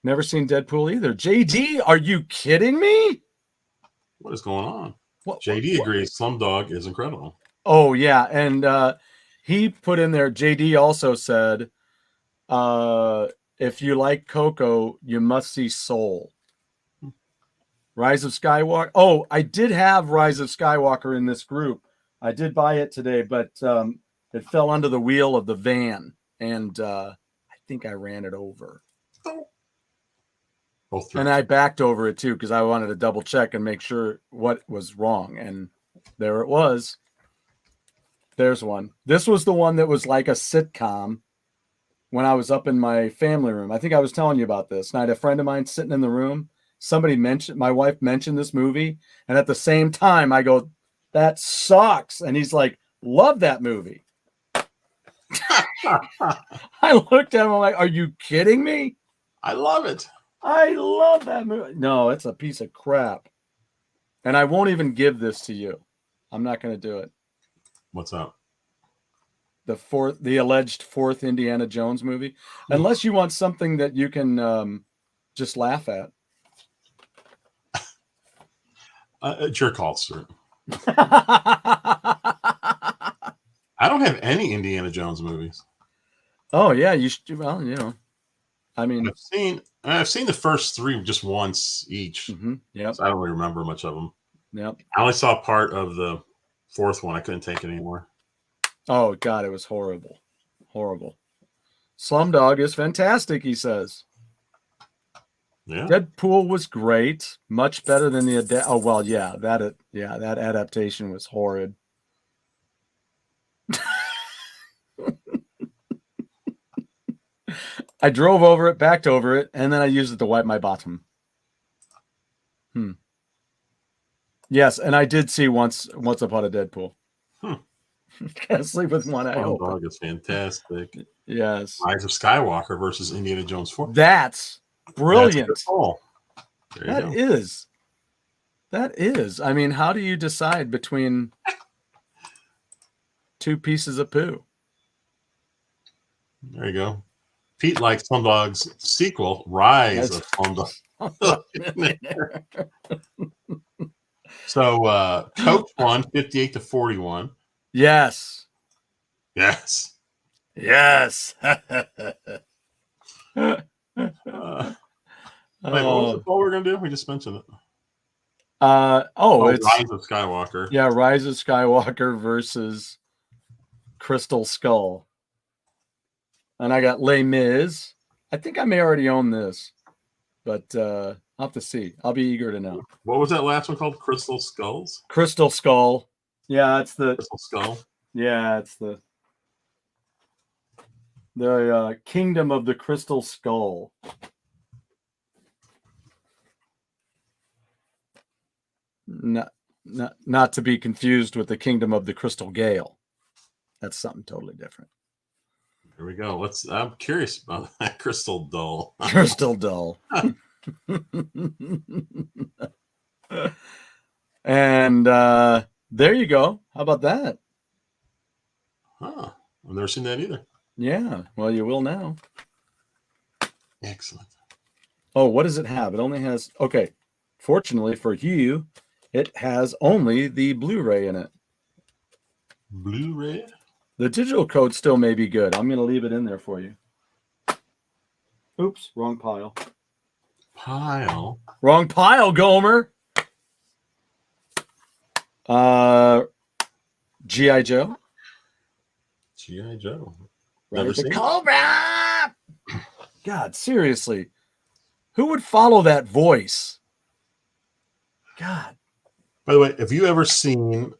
Never seen Deadpool either. JD, are you kidding me? What is going on? JD agrees. Slumdog is incredible. Oh, yeah. And he put in there, JD also said, if you like Coco, you must see Soul. Rise of Skywalker. Oh, I did have Rise of Skywalker in this group. I did buy it today, but it fell under the wheel of the van, and I think I ran it over. And I backed over it too, because I wanted to double check and make sure what was wrong. And there it was. There's one. This was the one that was like a sitcom when I was up in my family room. I think I was telling you about this. And I had a friend of mine sitting in the room. My wife mentioned this movie. And at the same time, I go, that sucks. And he's like, love that movie. I looked at him, I'm like, are you kidding me? I love it. I love that movie. No, it's a piece of crap. And I won't even give this to you. I'm not going to do it. What's up? The alleged fourth Indiana Jones movie. Unless you want something that you can just laugh at. It's your call, sir. I don't have any Indiana Jones movies. Oh yeah, you should. Well, you know, I mean, I've seen the first three just once each. Mm-hmm. Yeah, so I don't really remember much of them. Yep. I only saw part of the fourth one. I couldn't take it anymore. Oh God, it was horrible, horrible. Slumdog is fantastic, he says. Yeah. Deadpool was great, much better than the that adaptation was horrid. I drove over it, backed over it, and then I used it to wipe my bottom. Yes, and I did see once upon a Deadpool. Can't sleep with one eye open. Dog is fantastic. Yes. Rise of Skywalker versus Indiana Jones 4. That's brilliant. That is. I mean, how do you decide between two pieces of poo? There you go. Pete likes Slumdog's sequel, Rise of Slumdog. So Coach won 58-41. Yes. Yes. Yes. Wait, what was the poll we're gonna do? We just mentioned it. It's Rise of Skywalker. Yeah, Rise of Skywalker versus Crystal Skull. And I got Les Mis. I think I may already own this, but I'll have to see. I'll be eager to know. What was that last one called? Crystal Skulls? Crystal Skull. Yeah, it's the Crystal Skull. Yeah, it's the Kingdom of the Crystal Skull. Not to be confused with the Kingdom of the Crystal Gale. That's something totally different. Here we go. I'm curious about that Crystal Dull. Crystal Dull. And there you go. How about that? Huh. I've never seen that either. Yeah. Well, you will now. Excellent. Oh, what does it have? It only has, okay. Fortunately for you, it has only the Blu-ray in it. Blu-ray? The digital code still may be good. I'm going to leave it in there for you. Oops, wrong pile. Wrong pile, Gomer. G.I. Joe. G.I. Joe. Never seen Cobra. God, seriously. Who would follow that voice? God. By the way, have you ever seen,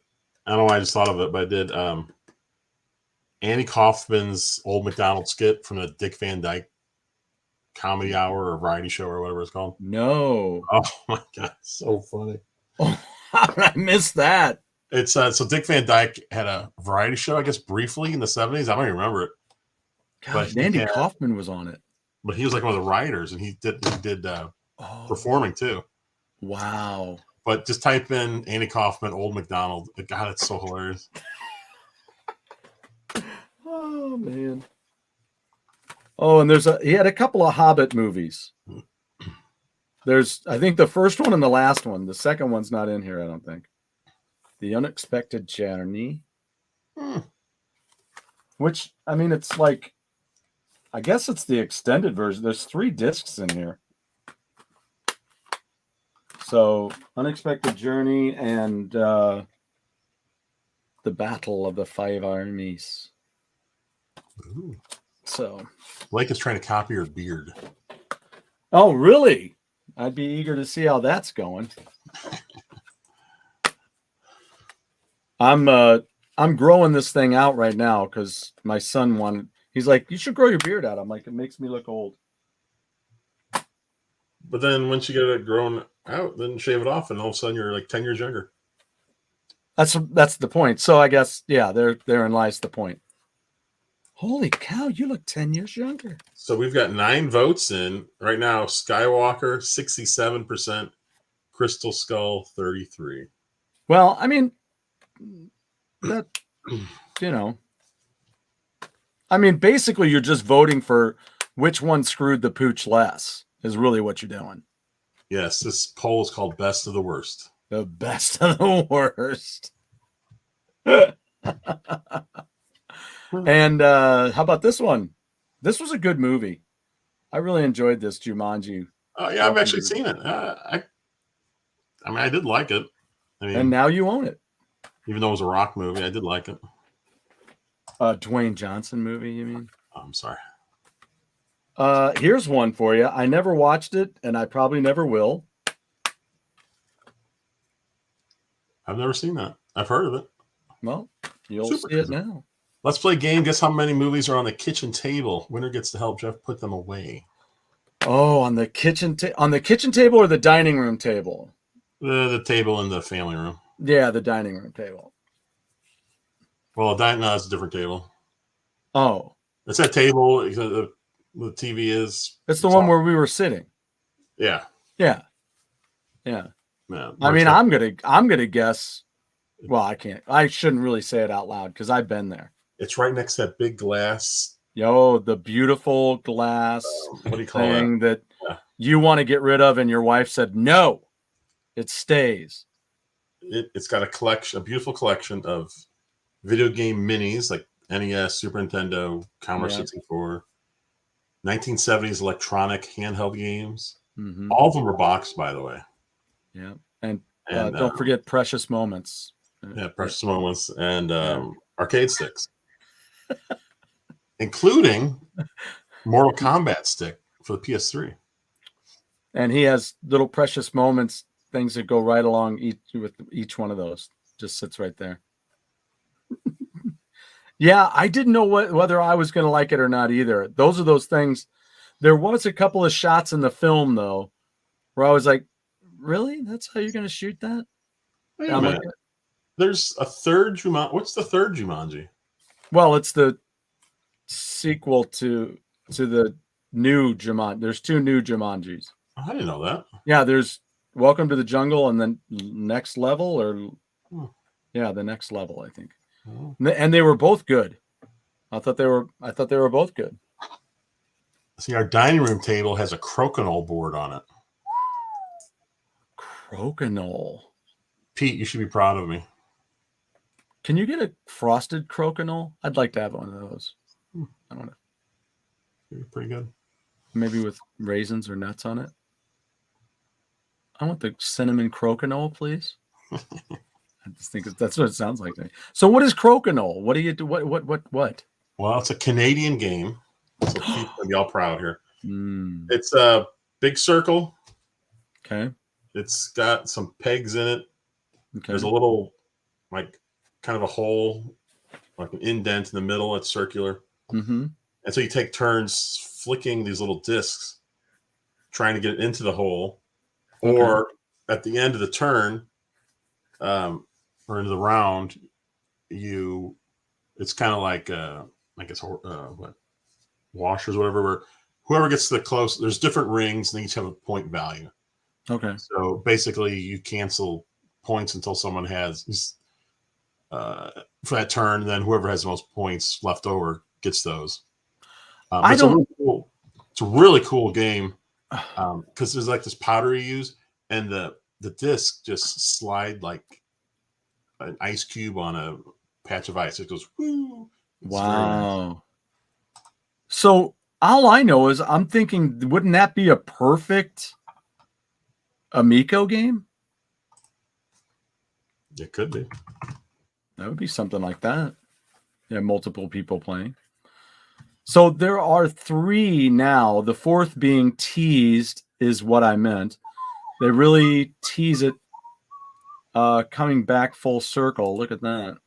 I don't know why I just thought of it, but I did, Andy Kaufman's Old McDonald skit from the Dick Van Dyke Comedy Hour or variety show or whatever it's called? No. Oh my God, so funny. Oh, how did I miss that? It's so Dick Van Dyke had a variety show, I guess, briefly in the 70s. I don't even remember it. God, but Andy Kaufman was on it. But he was like one of the writers, and he did performing too. Wow. But just type in Andy Kaufman, Old McDonald. God, it's so hilarious. Oh man. Oh, and he had a couple of Hobbit movies. I think the first one and the last one. The second one's not in here, I don't think. The Unexpected Journey. Which, I mean, it's like, I guess it's the extended version. There's 3 discs in here. So, Unexpected Journey and The Battle of the 5 Armies. Ooh. So, Blake is trying to copy your beard. Oh, really? I'd be eager to see how that's going. I'm growing this thing out right now because my son he's like, you should grow your beard out. I'm like, it makes me look old. But then once you get it grown out, then shave it off, and all of a sudden you're like 10 years younger. That's the point. So I guess, yeah, therein lies the point. Holy cow, you look 10 years younger. So we've got 9 votes in right now. Skywalker, 67%. Crystal Skull, 33. Well, I mean, that, I mean, basically you're just voting for which one screwed the pooch less is really what you're doing. Yes, this poll is called Best of the Worst. The best of the worst. And how about this one? This was a good movie. I really enjoyed this Jumanji. Oh yeah, I've actually seen it. I mean, I did like it. I mean, and now you own it. Even though it was a rock movie, I did like it. Dwayne Johnson movie, you mean? Oh, I'm sorry. Here's one for you. I never watched it, and I probably never will. I've never seen that. I've heard of it. Well, you'll see it now. Let's play a game. Guess how many movies are on the kitchen table? Winner gets to help Jeff put them away. Oh, on the kitchen table or the dining room table? The table in the family room. Yeah, the dining room table. Well, no, it's a different table. Oh. It's that table. The TV is. It's the one where we were sitting. Yeah. Yeah. Yeah. Yeah. I mean, I'm gonna guess. Well, I shouldn't really say it out loud because I've been there. It's right next to that big glass. Yo, the beautiful glass what do you call thing that you want to get rid of, and your wife said no, it stays. It's got a beautiful collection of video game minis, like NES, Super Nintendo, Commodore 64, 1970s electronic handheld games. Mm-hmm. All of them were boxed, by the way. Yeah, and don't forget Precious Moments. Yeah, Precious Moments and arcade sticks, including Mortal Kombat stick for the PS3. And he has little Precious Moments things that go right along each one of those. Just sits right there. Yeah, I didn't know whether I was going to like it or not either. Those are those things. There was a couple of shots in the film, though, where I was like, really? That's how you're going to shoot that? Wait a minute. There's a third Jumanji. What's the third Jumanji? Well, it's the sequel to the new Jumanji. There's 2 new Jumanjis. I didn't know that. Yeah, there's Welcome to the Jungle and then Next Level, or the Next Level, I think. And they were both good. I thought they were both good. See, our dining room table has a crokinole board on it. Crokinole. Pete, you should be proud of me. Can you get a frosted crokinole? I'd like to have one of those. I don't know. You're pretty good. Maybe with raisins or nuts on it. I want the cinnamon crokinole, please. I just think that's what it sounds like to me. So what is crokinole? What do you do? What? Well, it's a Canadian game. So Pete's gonna be all proud here. It's a big circle. Okay. It's got some pegs in it. Okay. There's a little, like, kind of a hole, like an indent in the middle. It's circular. Mm-hmm. And so you take turns flicking these little discs, trying to get it into the hole, or at the end of the turn, or into the round, it's kind of like what, washers, whatever. Where whoever gets the close, there's different rings, and they each have a point value. Okay. So basically, you cancel points until someone has for that turn. And then whoever has the most points left over gets those. It's a really cool game because there's like this powder you use, and the disc just slide like an ice cube on a patch of ice. It goes woo. Wow. Nice. So all I know is I'm thinking, wouldn't that be a perfect Amico game? It could be. That would be something like that. Yeah, multiple people playing. So there are 3 now. The 4th being teased is what I meant. They really tease it coming back full circle. Look at that.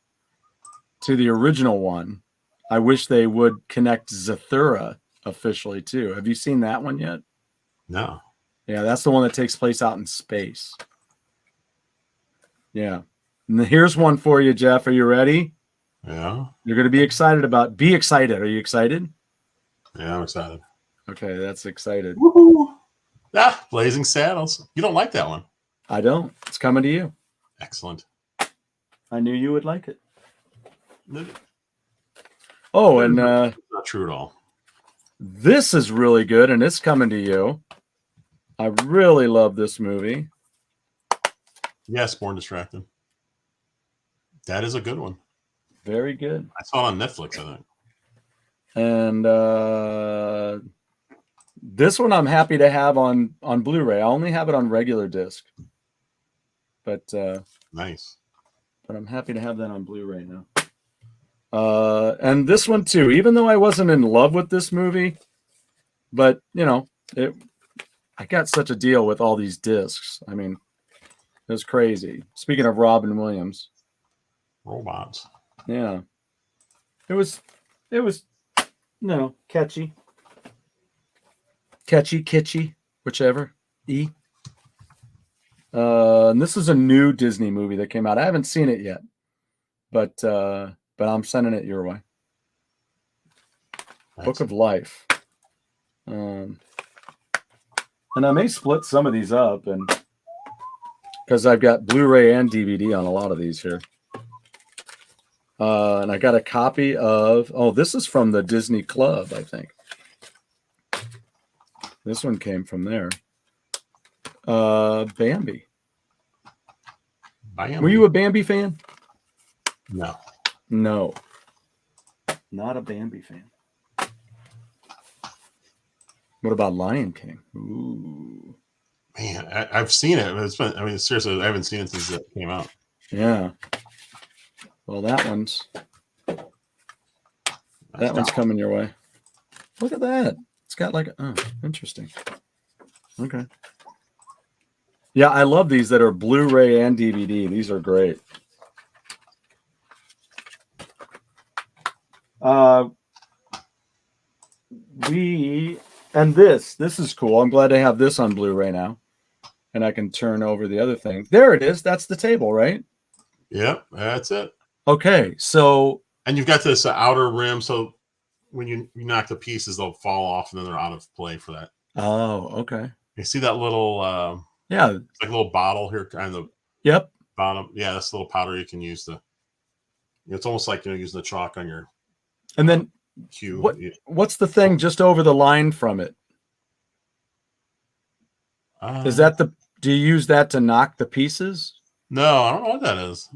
To the original one. I wish they would connect Zathura officially too. Have you seen that one yet? No. Yeah, that's the one that takes place out in space. Yeah. And here's one for you, Jeff. Are you ready? Yeah. You're going to be excited about. Be excited. Are you excited? Yeah, I'm excited. Okay, that's excited. Woo-hoo. Ah, Blazing Saddles. You don't like that one? I don't. It's coming to you. Excellent. I knew you would like it. Oh, and not true at all. This is really good, and it's coming to you. I really love this movie. Yes, Born Distracted. That is a good one. Very good. I saw it on Netflix, I think. And this one I'm happy to have on Blu-ray. I only have it on regular disc. But nice. But I'm happy to have that on Blu-ray now. And this one too, even though I wasn't in love with this movie, but you know, I got such a deal with all these discs. I mean, it was crazy. Speaking of Robin Williams. Robots. Yeah. It was catchy. Kitschy, whichever. And this is a new Disney movie that came out. I haven't seen it yet, but I'm sending it your way. Book of Life. And I may split some of these up, and because I've got Blu-ray and DVD on a lot of these here. And I got a copy of, this is from the Disney Club, I think. This one came from there. Bambi. Were you a Bambi fan? No. No. Not a Bambi fan. What about Lion King? Ooh. Man, I've seen it. It's been, I mean, seriously, I haven't seen it since it came out. Yeah. Well, that one's coming your way. Look at that. It's got like, oh, interesting. Okay. Yeah, I love these that are Blu-ray and DVD. These are great. This is cool. I'm glad to have this on Blu-ray now. And I can turn over the other thing. There it is. That's the table, right? Yep, that's it. Okay, so... And you've got this outer rim, so when you knock the pieces, they'll fall off, and then they're out of play for that. Oh, okay. You see that little... yeah. Like a little bottle here on the yep. bottom? Yeah, that's a little powder you can use to... It's almost like, using the chalk on your... And then cue. What's the thing just over the line from it? Is that do you use that to knock the pieces? No, I don't know what that is.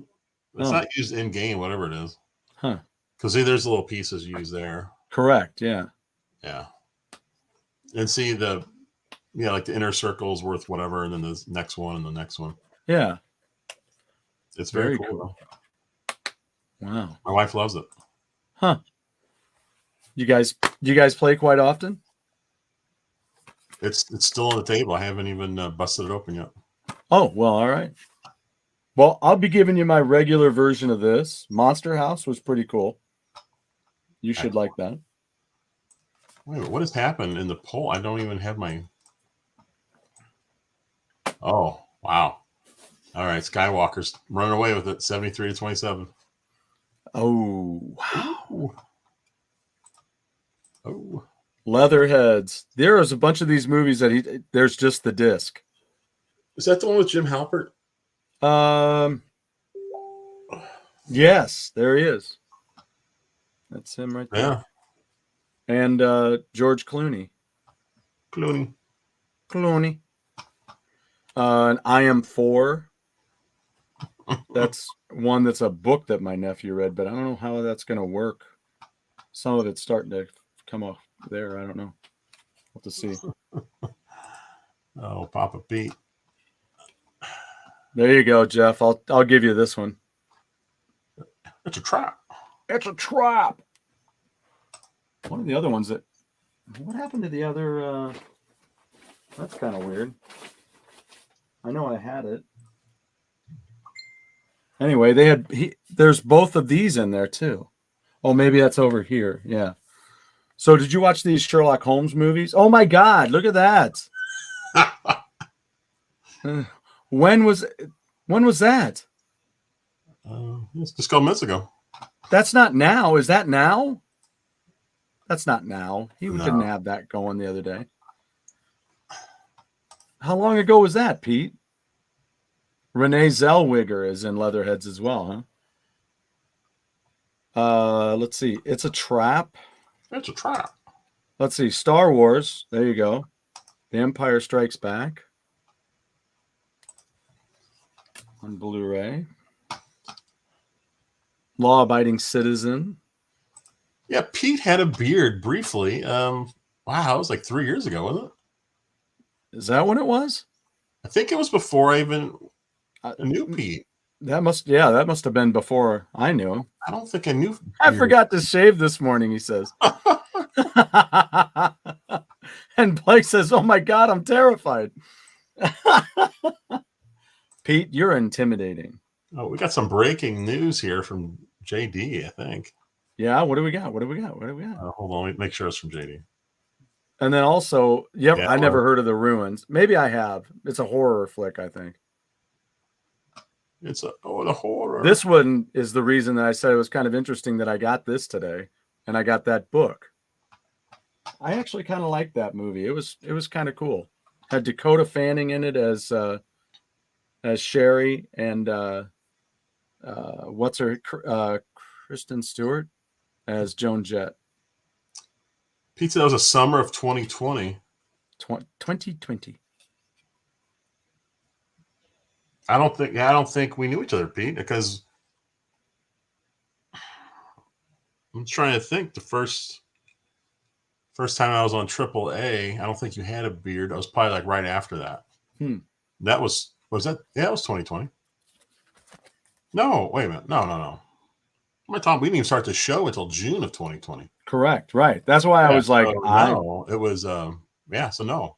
It's not used in game, whatever it is. Huh. Because see, there's little pieces used there. Correct. Yeah. Yeah. And see like the inner circle is worth whatever, and then the next one and the next one. Yeah. It's very cool. Wow. My wife loves it. Huh. You guys play quite often? It's still on the table. I haven't even busted it open yet. Oh, well, all right. Well, I'll be giving you my regular version of this. Monster House was pretty cool. You should like that. Wait, what has happened in the poll? I don't even have my... Oh, wow. All right, Skywalker's running away with it, 73-27. Oh, wow. Oh. Leatherheads. There is a bunch of these movies that there's just the disc. Is that the one with Jim Halpert? Yes, there he is. That's him right there. Yeah. And George Clooney. Clooney. And I Am 4. That's one that's a book that my nephew read, but I don't know how that's going to work. Some of it's starting to come off there. I don't know. We'll have to see. Oh, Papa Pete. There you go, Jeff. I'll give you this one. It's a trap. It's a trap. One of the other ones what happened to the other? That's kind of weird. I know I had it. Anyway, there's both of these in there too. Oh, maybe that's over here. Yeah. So did you watch these Sherlock Holmes movies? Oh my God, look at that. When was that? It's just a couple minutes ago. That's not now. Is that now? That's not now. He didn't have that going the other day. How long ago was that, Pete? Renee Zellweger is in Leatherheads as well, huh? Let's see. It's a trap. It's a trap. Let's see. Star Wars. There you go. The Empire Strikes Back. On Blu-ray. Law-Abiding Citizen. Yeah, Pete had a beard briefly. Wow, it was like 3 years ago, wasn't it? Is that when it was? I think it was before I even knew Pete. That must have been before I knew him. I don't think I knew. I forgot to shave this morning, he says. And Blake says, "Oh my God, I'm terrified." Pete, you're intimidating. Oh, we got some breaking news here from JD, I think. Yeah, what do we got? Hold on, let me make sure it's from JD. And then also, I never heard of The Ruins. Maybe I have. It's a horror flick, I think. It's the horror. This one is the reason that I said it was kind of interesting that I got this today, and I got that book. I actually kind of liked that movie. It was kind of cool. Had Dakota Fanning in it as Sherry, and what's her Kristen Stewart as Joan Jett. Pete said that was a summer of 2020. 2020. I don't think we knew each other, Pete, because I'm trying to think. The first time I was on AAA, I don't think you had a beard. I was probably like right after that. That was that? Yeah, it was 2020. No, wait a minute. No. My Tom, we didn't even start the show until June of 2020. Correct. Right. That's why I was like, no, it was yeah. So no,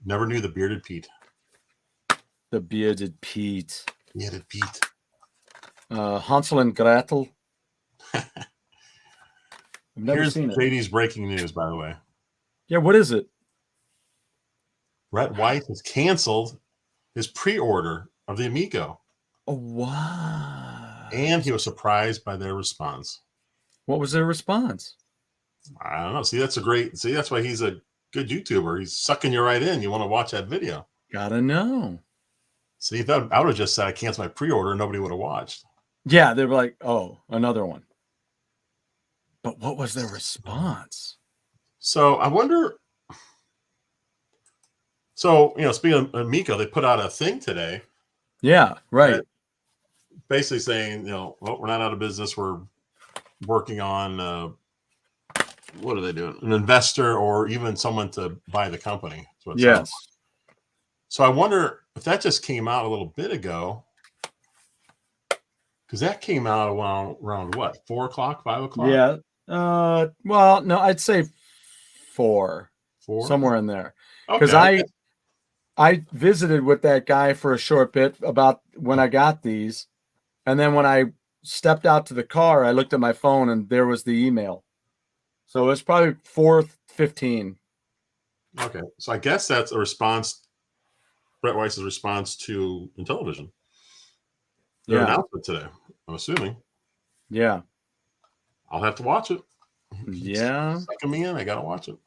never knew the bearded Pete. The bearded Pete. Bearded Pete. Hansel and Gretel. I've never seen it. JD's breaking news, by the way. Yeah, what is it? Brett White has canceled his pre-order of the Amico. Oh, wow. And he was surprised by their response. What was their response? I don't know. See, that's why he's a good YouTuber. He's sucking you right in. You want to watch that video. Gotta know. See, if I would have just said I canceled my pre-order, nobody would have watched. Yeah, they were like, oh, another one. But what was their response? So I wonder. So, speaking of Amico, they put out a thing today. Yeah, right. Basically saying, well, we're not out of business. We're working on, what are they doing? An investor or even someone to buy the company. Yes. So I wonder if that just came out a little bit ago. Because that came out around what, 4 o'clock, 5 o'clock? Yeah. Well, no, I'd say 4. 4? Somewhere in there. Because I visited with that guy for a short bit about when I got these. And then when I stepped out to the car, I looked at my phone and there was the email. So it's probably 4:15. Okay. So I guess that's a response, Brett Weiss's response to Intellivision. Their announcement today, I'm assuming. Yeah. I'll have to watch it. Yeah. Sucking me in. I got to watch it.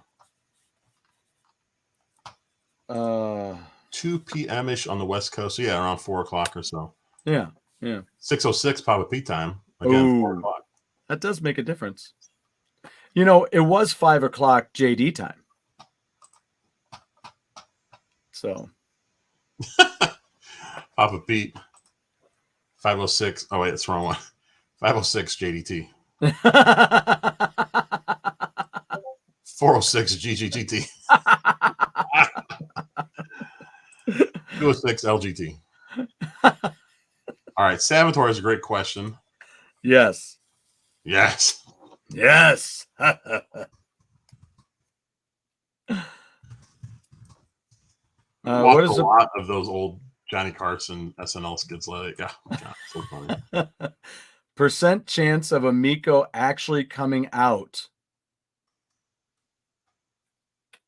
2 p.m.-ish on the West Coast. So yeah, around 4 o'clock or so. Yeah. 6:06 Papa Pete time. Again, 4 o'clock. That does make a difference. It was 5 o'clock JD time. So. Papa Pete. 5:06. Oh, wait, that's the wrong one. 5:06 JDT. 4:06 GGGT. 2:06 LGT. All right, Saboteur is a great question. Yes. Yes. What is a lot of those old Johnny Carson SNL skits like God, so funny. Percent chance of Amico actually coming out.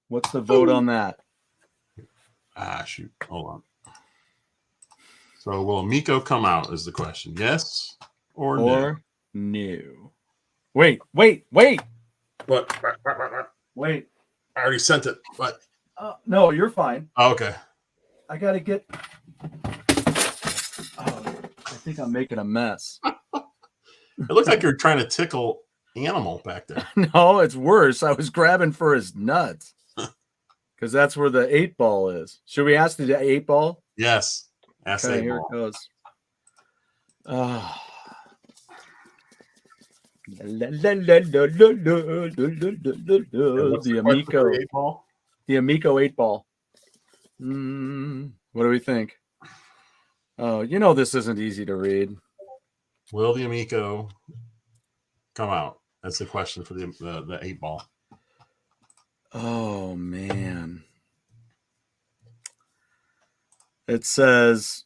What's the vote on that? Shoot. Hold on. So will Amico come out is the question. Yes or no? No. Wait. What? Wait. I already sent it. What? No, you're fine. Oh, okay. I got to get... I think I'm making a mess. It looks like you're trying to tickle Animal back there. No, it's worse. I was grabbing for his nuts. Because that's where the 8-ball is. Should we ask the 8-ball? Yes. Ask the 8-ball. Here it goes. The Amico. The Amico 8-ball. What do we think? Oh, this isn't easy to read. Will the Amico come out? That's the question for the 8-ball. Oh, man. It says...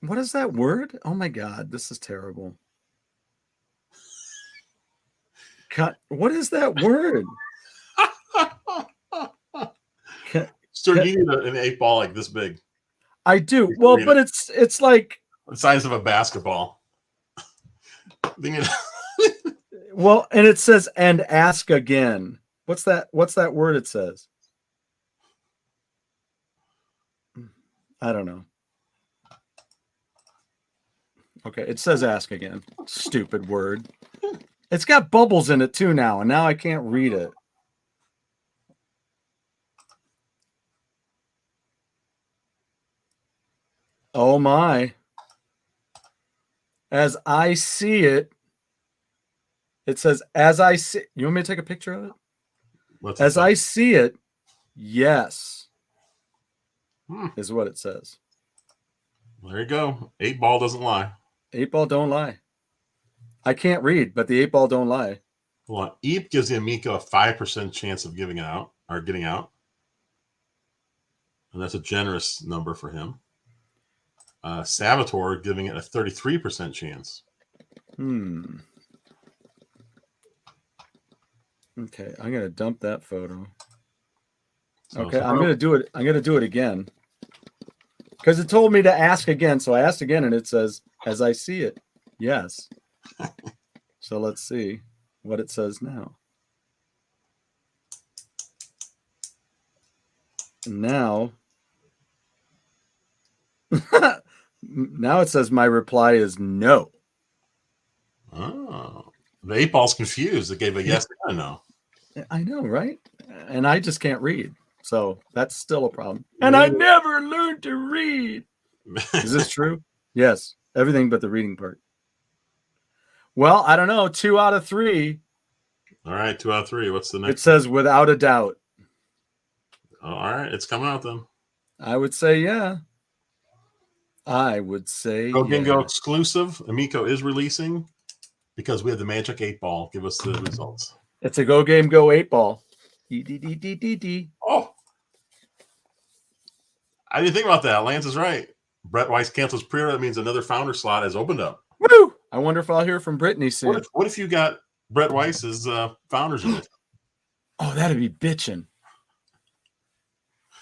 What is that word? Oh, my God. This is terrible. What is that word? So you need an 8-ball like this big. I do. Well, but it's like... the size of a basketball. Well, and it says, and ask again. What's that word it says? I don't know. Okay, it says ask again. Stupid word. It's got bubbles in it too now, and now I can't read it. Oh my. As I see it, it says, as I see. You want me to take a picture of it? As I see it, yes. Is what it says. There you go. 8-ball doesn't lie. 8-ball don't lie. I can't read, but the 8-ball don't lie. Hold on. Eep gives the Amico a 5% chance of giving it out or getting out. And that's a generous number for him. Saboteur giving it a 33% chance. Okay, I'm gonna dump that photo. Okay, I'm gonna do it. I'm gonna do it again because it told me to ask again. So I asked again, and it says, "As I see it, yes." So let's see what it says now. Now it says my reply is no. Oh, the 8-ball's confused. It gave a yes and a no. I know, right? And I just can't read. So that's still a problem. And I never learned to read. Is this true? Yes. Everything but the reading part. Well, I don't know. 2 out of 3. All right. 2 out of 3. What's the next? It says without a doubt. Oh, all right. It's coming out then. I would say, yeah. I would say, GoGameGo exclusive. Amico is releasing because we have the Magic 8-ball. Give us the results. It's a GoGameGo 8-ball. Oh, I didn't think about that. Lance is right. Brett Weiss cancels pre-order. That means another founder slot has opened up. Woo! I wonder if I'll hear from Brittany soon. What if you got Brett Weiss's founders in it? Oh, that'd be bitching.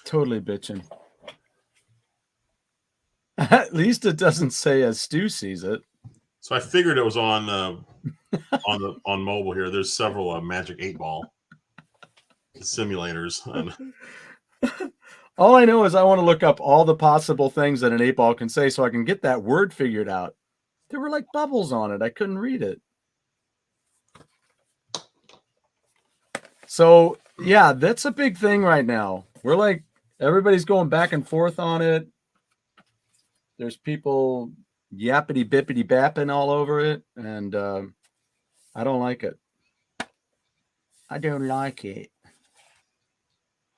Totally bitching. At least it doesn't say as Stu sees it. So I figured it was on on mobile here. There's several Magic 8-ball simulators. All I know is I want to look up all the possible things that an 8-ball can say so I can get that word figured out. There were like bubbles on it. I couldn't read it. So, yeah, that's a big thing right now. We're like, everybody's going back and forth on it. There's people yappity bippity bapping all over it. And I don't like it. I don't like it.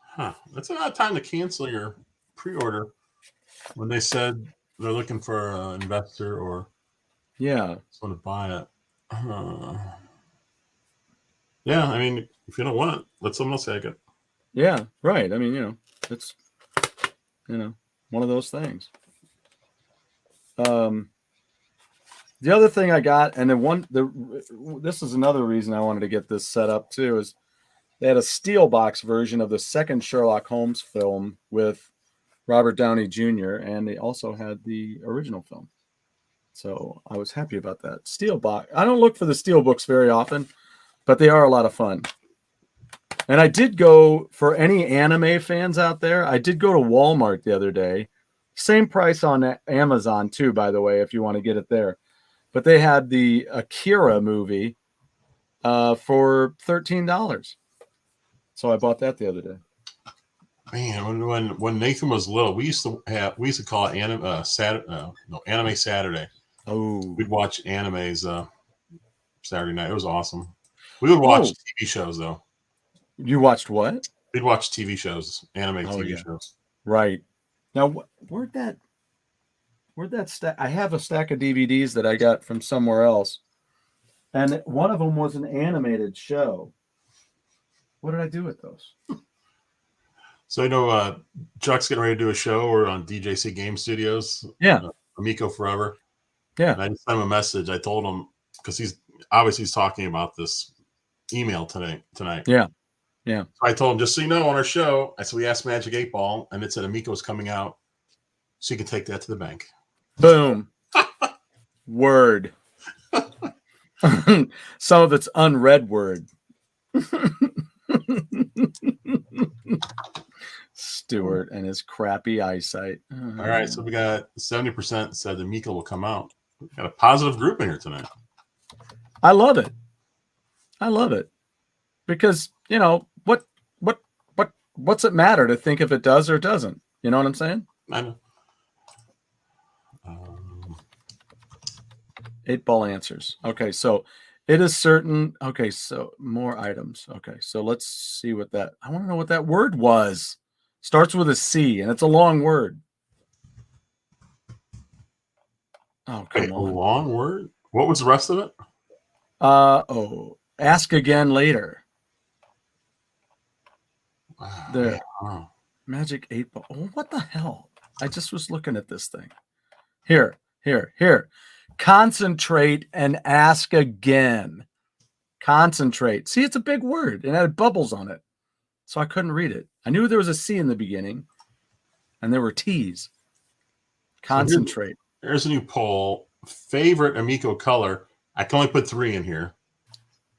Huh. That's an odd time to cancel your pre-order when they said they're looking for an investor or someone to buy it. Yeah, I mean, if you don't want it, let someone else take it. Yeah, right. I mean, it's one of those things. The other thing I got, and this is another reason I wanted to get this set up too, is they had a Steelbox version of the second Sherlock Holmes film with Robert Downey Jr., and they also had the original film. So I was happy about that. Steelbox. I don't look for the Steelbooks very often, but they are a lot of fun. And I did go, for any anime fans out there, I did go to Walmart the other day. Same price on Amazon too, by the way, if you want to get it there. But they had the Akira movie for $13. So I bought that the other day. Man, when Nathan was little, we used to call it Anime Saturday. Oh, we'd watch animes Saturday night. It was awesome. We would watch TV shows though. You watched what? We'd watch TV shows, anime TV shows. Right. Now, where'd that stack? I have a stack of DVDs that I got from somewhere else, and one of them was an animated show. What did I do with those? So Chuck's getting ready to do a show or on DJC Game Studios. Yeah. Amico Forever. Yeah. And I just sent him a message. I told him because he's talking about this email tonight. Yeah. Yeah. So I told him, just so you know, on our show, I said we asked Magic 8-Ball, and it said Amico's coming out, so you can take that to the bank. Boom. Word. Some of it's unread word. Stuart and his crappy eyesight. All right, so we got 70% said Amico will come out. We got a positive group in here tonight. I love it. Because, what's it matter to think if it does or doesn't? You know what I'm saying? I know. 8-ball answers. Okay, so it is certain. Okay, so more items. Okay, so let's see what that. I want to know what that word was. Starts with a C, and it's a long word. Oh, come on. A long word? What was the rest of it? Ask again later. There. Oh. Magic 8-ball. Oh, what the hell? I just was looking at this thing. Here. Concentrate and ask again. Concentrate. See, it's a big word. It had bubbles on it. So I couldn't read it. I knew there was a C in the beginning, and there were T's. Concentrate. So here's a new poll. Favorite Amico color. I can only put 3 in here.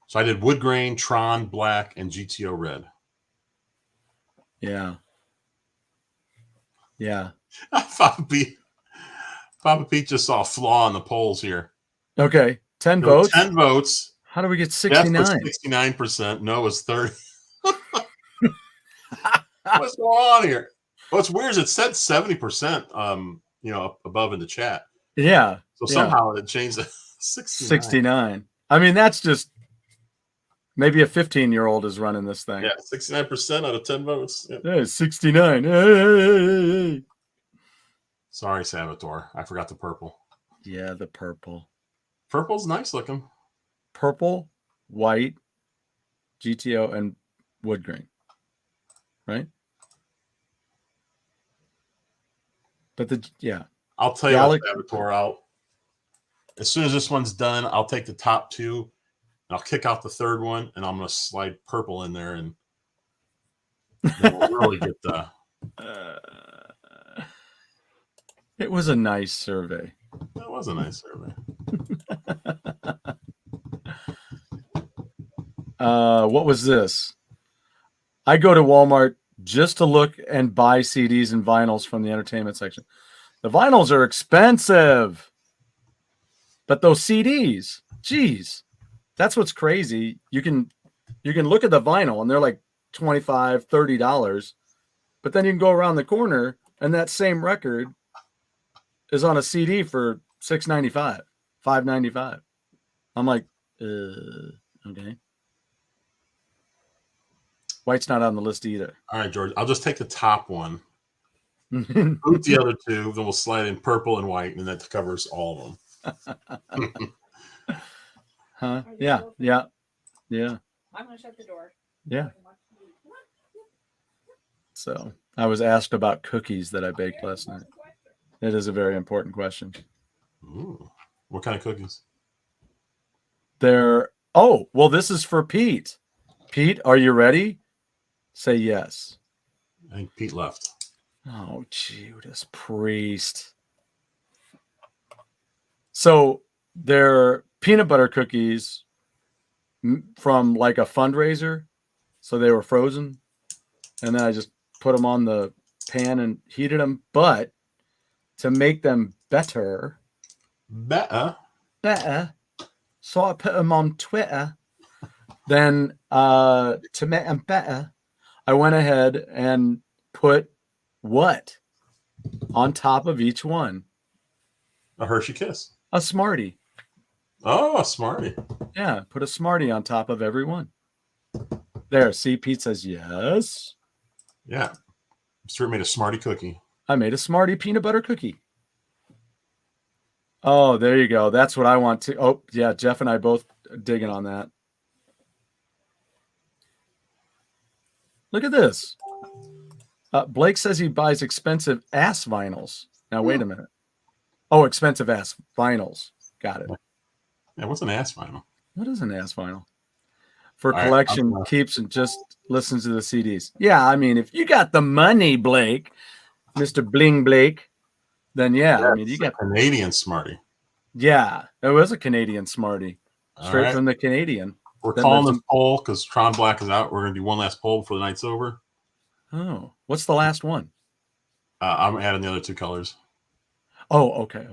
So I did wood grain, Tron black, and GTO red. Yeah. Papa Pete just saw a flaw in the polls here. Okay. 10 votes. 10 votes. How do we get 69? Yes, 69%. No is 30. What's going on here? What's weird is it said 70%, above in the chat. Yeah. So somehow it changed to 69. I mean, that's just maybe a 15-year-old is running this thing. Yeah, 69% out of 10 votes. Yeah, 69. Hey. Sorry, Salvatore. I forgot the purple. Yeah, the purple. Purple's nice looking. Purple, white, GTO, and wood grain. Right? But I'll tell you what, Salvatore, as soon as this one's done, I'll take the top 2 and I'll kick out the third one, and I'm going to slide purple in there, and then we'll really get the. It was a nice survey. That was a nice survey. What was this? I go to Walmart just to look and buy CDs and vinyls from the entertainment section. The vinyls are expensive, but those CDs, geez, that's what's crazy. You can look at the vinyl and they're like $25, $30, but then you can go around the corner and that same record is on a CD for $6.95, $5.95. I'm like, okay. White's not on the list either. All right, George. I'll just take the top one. Boot the other 2, then we'll slide in purple and white, and that covers all of them. Huh? Yeah. I'm going to shut the door. Yeah. So I was asked about cookies that I baked last night. It is a very important question. Ooh. What kind of cookies? This is for Pete. Pete, are you ready? Say yes. I think Pete left. Oh, Judas Priest. So they're peanut butter cookies from like a fundraiser. So they were frozen. And then I just put them on the pan and heated them. But to make them better. So I put them on Twitter. Then to make them better, I went ahead and put what on top of each one? A Hershey Kiss. A Smartie. Oh, a Smartie. Yeah, put a Smartie on top of every one. There, see, Pete says yes. Yeah. Stuart made a Smartie cookie. I made a Smartie peanut butter cookie. Oh, there you go. That's what I want to. Oh, yeah, Jeff and I both digging on that. Look at this. Blake says he buys expensive ass vinyls. Now, wait a minute. Oh, expensive ass vinyls. Got it. Yeah, what's an ass vinyl? What is an ass vinyl? For All collection, right, keeps and just listens to the CDs. Yeah, I mean, if you got the money, Blake, Mr. Bling Blake, then yeah, I mean, you got Canadian Smartie. Yeah, it was a Canadian Smartie, straight right. from the Canadian. We're calling this poll because Tron Black is out. We're going to do one last poll before the night's over. Oh, what's the last one? I'm adding the other 2 colors. Oh, okay.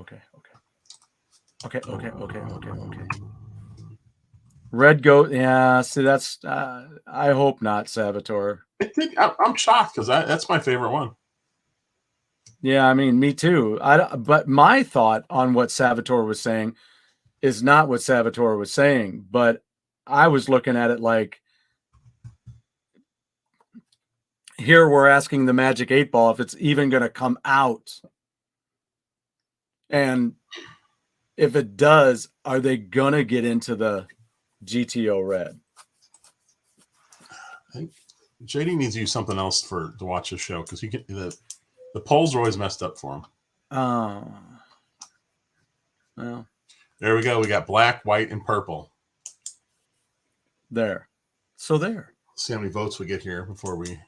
Red goat. Yeah, see, that's. I hope not, Salvatore. I'm shocked because that's my favorite one. Yeah, I mean, me too. But my thought on what Salvatore was saying is not what Salvatore was saying, but I was looking at it like, here we're asking the Magic 8 Ball if it's even going to come out. And if it does, are they going to get into the GTO Red? I think JD needs to use something else to watch the show, because the polls are always messed up for him. Oh. Well. There we go. We got black, white, and purple. There. So there. Let's see how many votes we get here before we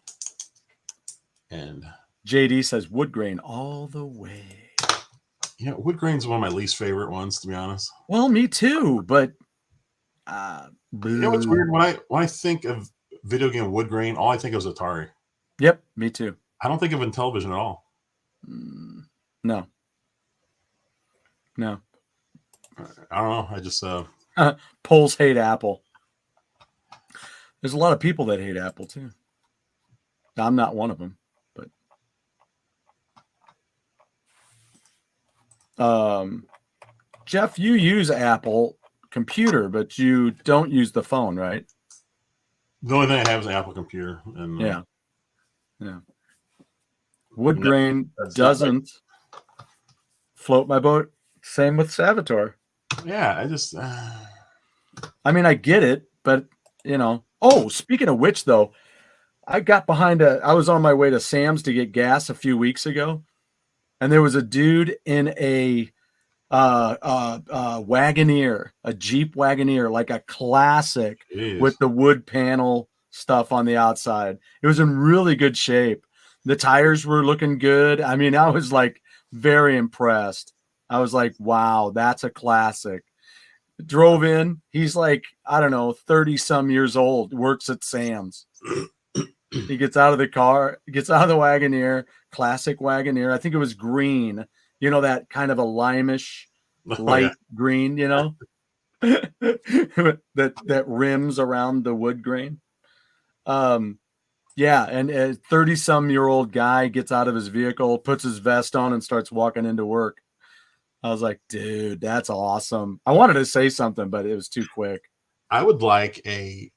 end. JD says wood grain all the way. Yeah, wood grain's one of my least favorite ones, to be honest. Well, me too, but you know what's weird? When I think of video game wood grain, all I think of is Atari. Yep, me too. I don't think of Intellivision at all. No. I don't know. I just polls hate Apple. There's a lot of people that hate Apple too. I'm not one of them, but Jeff, you use Apple computer, but you don't use the phone, right? The only thing I have is an Apple computer, and yeah. Wood grain doesn't float my boat. Same with Salvatore. Yeah, I just. I mean, I get it, but you know. Oh, speaking of which, though, I got behind I was on my way to Sam's to get gas a few weeks ago, and there was a dude in a Wagoneer, a Jeep Wagoneer, like a classic with the wood panel stuff on the outside. It was in really good shape. The tires were looking good. I mean, I was like very impressed. I was like, wow, that's a classic. Drove in. He's like, I don't know, 30 some years old, works at Sam's. He gets out of the car, gets out of the Wagoneer, classic Wagoneer. I think it was green, you know, that kind of a limeish light green, you know, that rims around the wood grain. Yeah. And a 30 some year old guy gets out of his vehicle, puts his vest on and starts walking into work. I was like, dude, that's awesome. I wanted to say something, but it was too quick. I would like a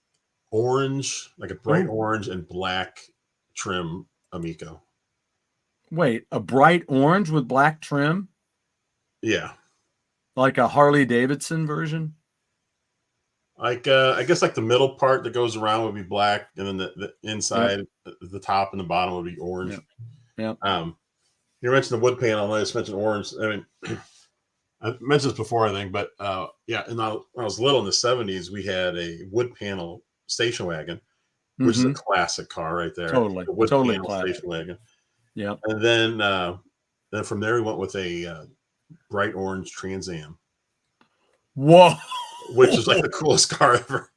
orange, like a bright orange and black trim Amico. Wait, a bright orange with black trim? Yeah. Like a Harley Davidson version? Like I guess like the middle part that goes around would be black, and then the inside, the top and the bottom would be orange. Yeah. You mentioned the wood panel, and I just mentioned orange. I mean, I mentioned this before, I think, but yeah. And when I was little in the 70s, we had a wood panel station wagon, which is a classic car right there. Totally, the wood totally panel classic station wagon. Yeah. And then from there we went with a bright orange Trans Am. Whoa. Which is like the coolest car ever.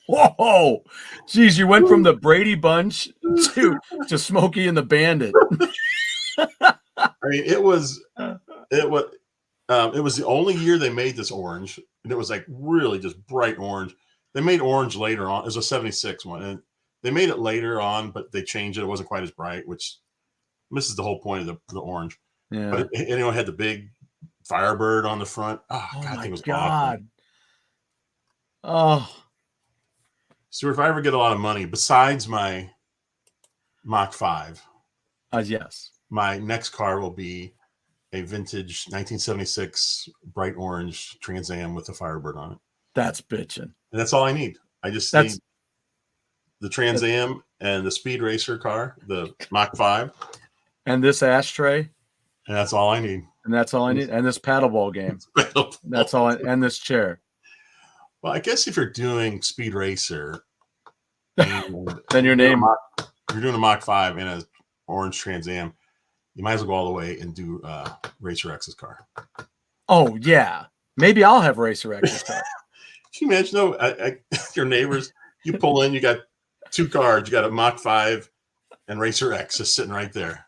Whoa. Geez, you went from the Brady Bunch to Smokey and the Bandit. I mean, it was the only year they made this orange, and it was like really just bright orange. They made orange later on. It was a 76 one, and they made it later on, but they changed it. It wasn't quite as bright, which misses the whole point of the orange. Yeah. But it had the big Firebird on the front. Oh God, I think it was awesome. Oh. So if I ever get a lot of money, besides my Mach 5, yes, my next car will be a vintage 1976 bright orange Trans Am with a Firebird on it. That's bitching. And that's all I need. I just need the Trans Am and the Speed Racer car, the Mach 5. And this ashtray. And that's all I need. And that's all I need. And this paddleball game. That's all. And this chair. Well, I guess if you're doing Speed Racer, then your name. You're doing a Mach 5 and an orange Trans Am, you might as well go all the way and do Racer X's car. Oh, yeah. Maybe I'll have Racer X's car. Can you imagine, though, your neighbors, you pull in, you got two cars, you got a Mach 5 and Racer X just sitting right there.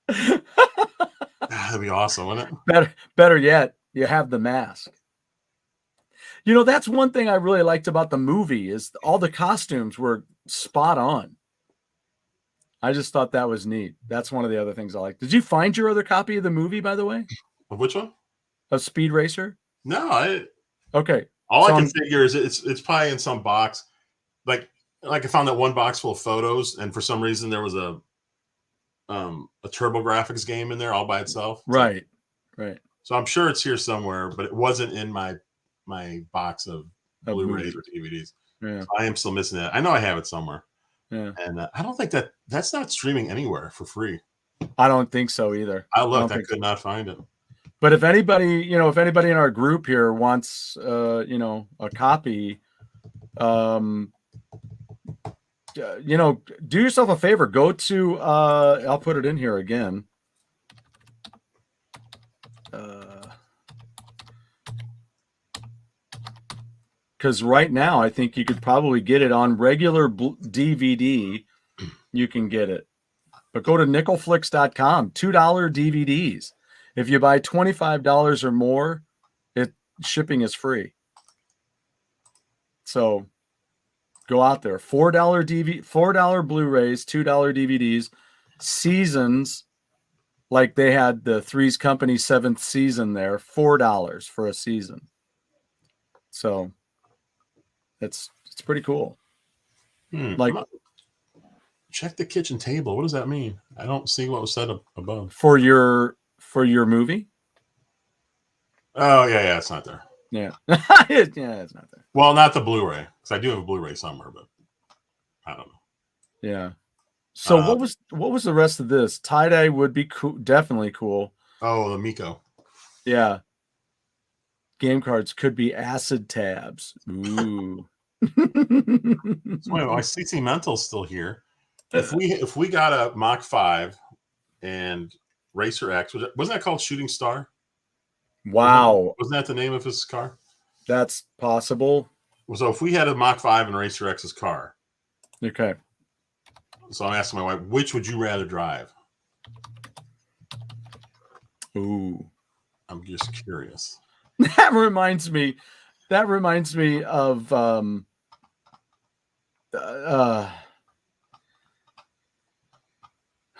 That'd be awesome, wouldn't it? Better yet, you have the mask. You know, that's one thing I really liked about the movie is all the costumes were spot on. I just thought that was neat. That's one of the other things I like. Did you find your other copy of the movie, by the way? Of which one? Of Speed Racer? No, Okay. All I can figure is it's probably in some box. Like I found that one box full of photos, and for some reason there was a TurboGrafx game in there all by itself. Right. Right. So I'm sure it's here somewhere, but it wasn't in my box of Blu-rays or DVDs. Yeah. So I am still missing that. I know I have it somewhere. Yeah. And I don't think that's not streaming anywhere for free. I don't think so either. I looked. I could not find it. But if anybody in our group here wants, a copy, do yourself a favor. Go to, I'll put it in here again. Because right now, I think you could probably get it on regular DVD. You can get it. But go to nickelflix.com, $2 DVDs. If you buy $25 or more, shipping is free. So go out there. $4 Blu-rays, $2 DVDs, seasons, like they had the Three's Company 7th season there, $4 for a season. So it's pretty cool. Like, check the kitchen table. What does that mean? I don't see what was said above. For your movie? Oh, yeah, it's not there. Yeah. Yeah, it's not there. Well, not the Blu-ray, because I do have a Blu-ray somewhere, but I don't know. Yeah. So what was the rest of this? Tie-dye would be cool, definitely cool. Oh, the Miko. Yeah. Game cards could be acid tabs. Ooh. Wait, I CC Mental's still here. If we got a Mach 5 and Racer X, wasn't that called Shooting Star? Wow. Wasn't that the name of his car? That's possible. So if we had a Mach 5 and Racer X's car. Okay. So I'm asking my wife, which would you rather drive? Ooh. I'm just curious. That reminds me of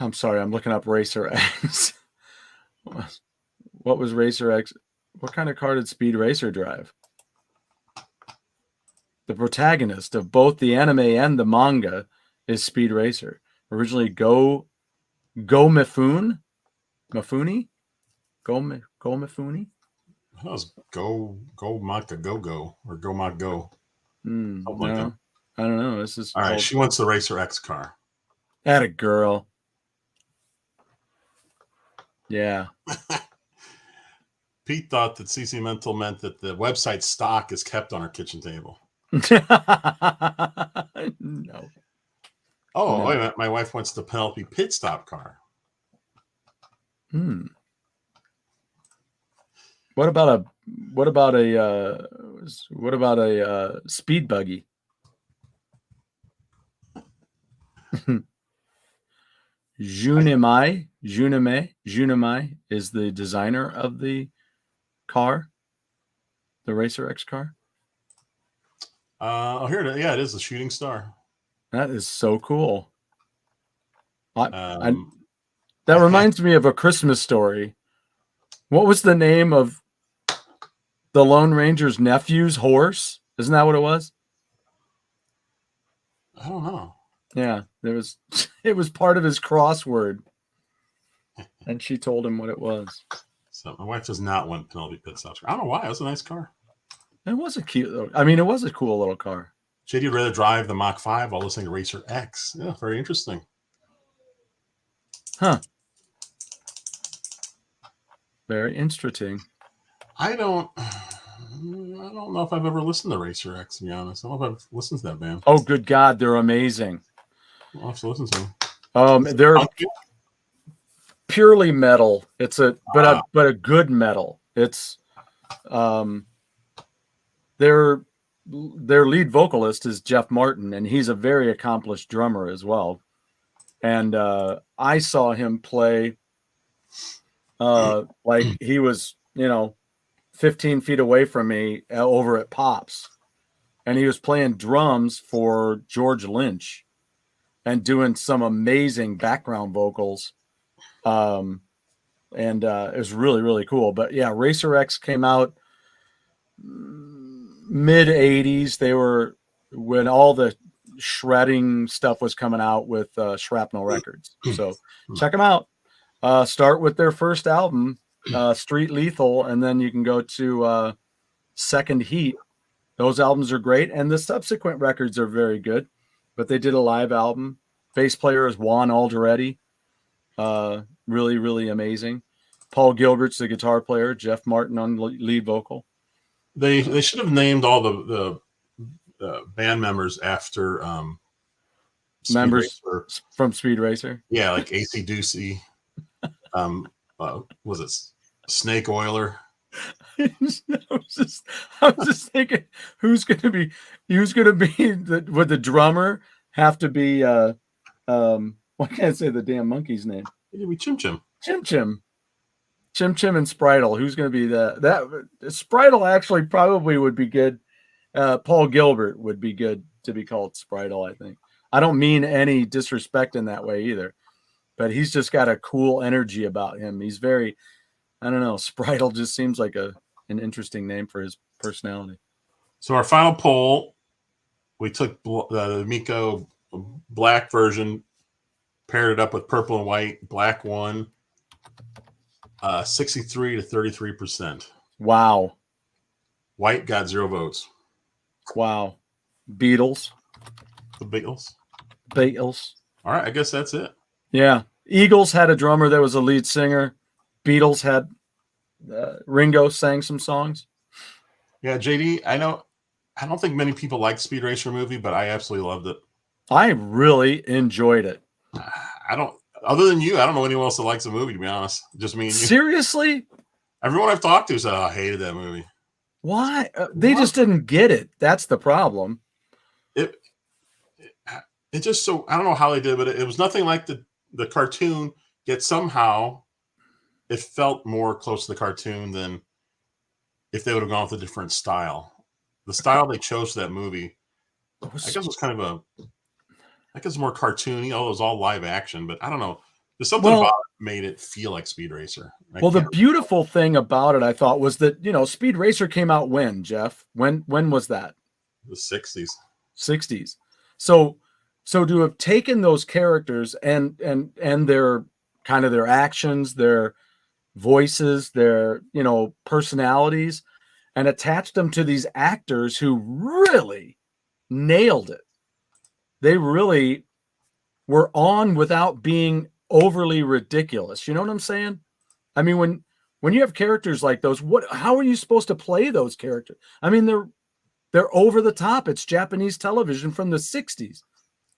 I'm sorry, I'm looking up Racer X. What was Racer X? What kind of car did Speed Racer drive? The protagonist of both the anime and the manga is Speed Racer. Originally Go Mifune? Mifune? Go Mifune? That was Go Maka Go or Go Maka Go. No, I don't know. This is all right. She wants the Racer X car. Atta girl. Yeah. Pete thought that CC Mental meant that the website stock is kept on our kitchen table. No. Oh, no. Wait a minute. My wife wants the Penelope pit stop car. What about a speed buggy? Junimai is the designer of the car, the Racer X car. Here it is. Yeah, it is the Shooting Star. That is so cool. That reminds me of A Christmas Story. What was the name of the Lone Ranger's nephew's horse? Isn't that what it was? I don't know. Yeah, it was part of his crossword. And she told him what it was. So my wife does not want Penelope pit stops. I don't know why. It was a nice car. It was a cute. I mean, it was a cool little car. JD would rather drive the Mach 5 while listening to Racer X. Yeah, very interesting. Huh. Very interesting. I don't know if I've ever listened to Racer X, to be honest. I don't know if I've listened to that band. Oh, good God, they're amazing. I'll have to listen to them. They're purely metal. It's a good metal. It's their lead vocalist is Jeff Martin, and he's a very accomplished drummer as well. And I saw him play like he was, 15 feet away from me over at Pops, and he was playing drums for George Lynch and doing some amazing background vocals. And it was really, really cool. But yeah, Racer X came out mid 80s. They were when all the shredding stuff was coming out with Shrapnel Records. So check them out. Start with their first album, Street Lethal, and then you can go to Second Heat. Those albums are great, and the subsequent records are very good. But they did a live album. Bass player is Juan Alderetti. Really, really amazing. Paul Gilbert's the guitar player. Jeff Martin on lead vocal. They should have named all the band members after members from Speed Racer. Yeah, like AC Ducey. Was it Snake Oiler? I was just thinking, who's going to be would the drummer have to be why can't I say the damn monkey's name? It could be Chim Chim and Spritel. Who's going to be that Spritel actually probably would be good. Paul Gilbert would be good to be called Spritel, I think. I don't mean any disrespect in that way either, but he's just got a cool energy about him. He's very, I don't know, Spritel just seems like an interesting name for his personality. So our final poll, we took the Miko black version, paired it up with purple and white. Black won 63 to 33%. Wow. White got 0 votes. Wow. Beatles. The Beatles. All right, I guess that's it. Yeah. Eagles had a drummer that was a lead singer. Beatles had Ringo sang some songs. Yeah, JD, I don't think many people liked Speed Racer movie, but I absolutely loved it. I really enjoyed it. Other than you, I don't know anyone else that likes the movie, to be honest. Just me and you. Seriously? Everyone I've talked to said, I hated that movie. Why? They just didn't get it. That's the problem. It just so, I don't know how they did, but it was nothing like the cartoon, yet somehow it felt more close to the cartoon than if they would have gone with a different style. The style they chose for that movie, I guess was kind of more cartoony, although it was all live action, but I don't know. There's something about it that made it feel like Speed Racer. The beautiful thing about it, I thought, was that, Speed Racer came out when, Jeff? When was that? The 60s. 60s. So to have taken those characters and their kind of their actions, their voices, their, personalities, and attached them to these actors who really nailed it. They really were on without being overly ridiculous. You know what I'm saying? I mean, when you have characters like those, how are you supposed to play those characters? I mean, they're over the top. It's Japanese television from the 60s.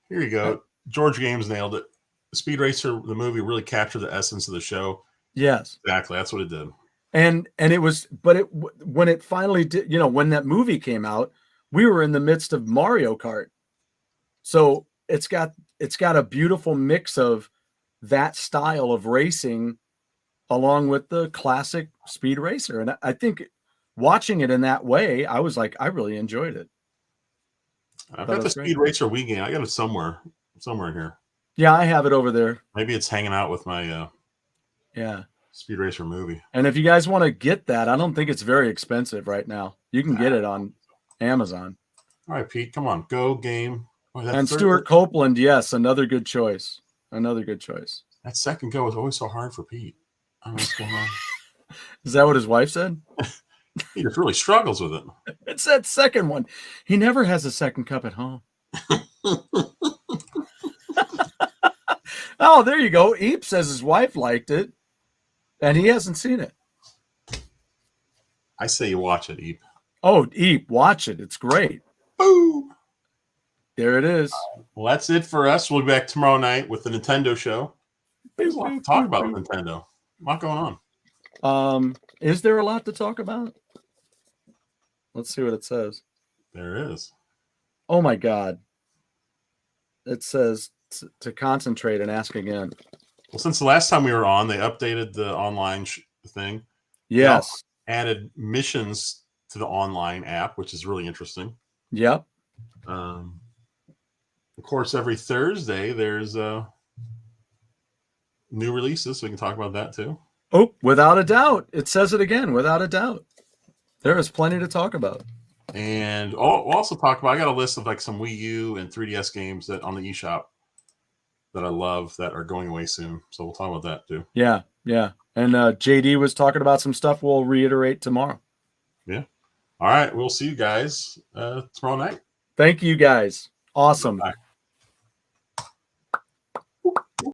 Here you go. George Games nailed it. Speed Racer, the movie, really captured the essence of the show. Yes. Exactly. That's what it did. And it was, but when it finally did, when that movie came out, we were in the midst of Mario Kart. So it's got a beautiful mix of that style of racing along with the classic Speed Racer. And I think watching it in that way, I was like, I really enjoyed it. I've got the Speed Racer Wii game. I got it somewhere in here. Yeah, I have it over there. Maybe it's hanging out with my Speed Racer movie. And if you guys want to get that, I don't think it's very expensive right now. You can get it on Amazon. All right, Pete, come on. Go game. And Stuart Copeland, yes, another good choice. That second go was always so hard for Pete. I don't know what's going on. Is that what his wife said? He just really struggles with it. It's that second one. He never has a second cup at home. Oh, there you go. Eep says his wife liked it, and he hasn't seen it. I say you watch it, Eep. Oh, Eep, watch it. It's great. Boom. There it is. Well, that's it for us. We'll be back tomorrow night with the Nintendo show. There's a lot to talk about with Nintendo. A lot going on. Is there a lot to talk about? Let's see what it says. There is. Oh, my God. It says to concentrate and ask again. Well, since the last time we were on, they updated the online thing. Yes. Added missions to the online app, which is really interesting. Yep. Of course, every Thursday, there's new releases, so we can talk about that too. Oh, without a doubt. It says it again, without a doubt. There is plenty to talk about. And we'll also talk about, I got a list of like some Wii U and 3DS games that on the eShop that I love that are going away soon. So we'll talk about that too. Yeah. And JD was talking about some stuff we'll reiterate tomorrow. Yeah. All right. We'll see you guys tomorrow night. Thank you guys. Awesome. Bye.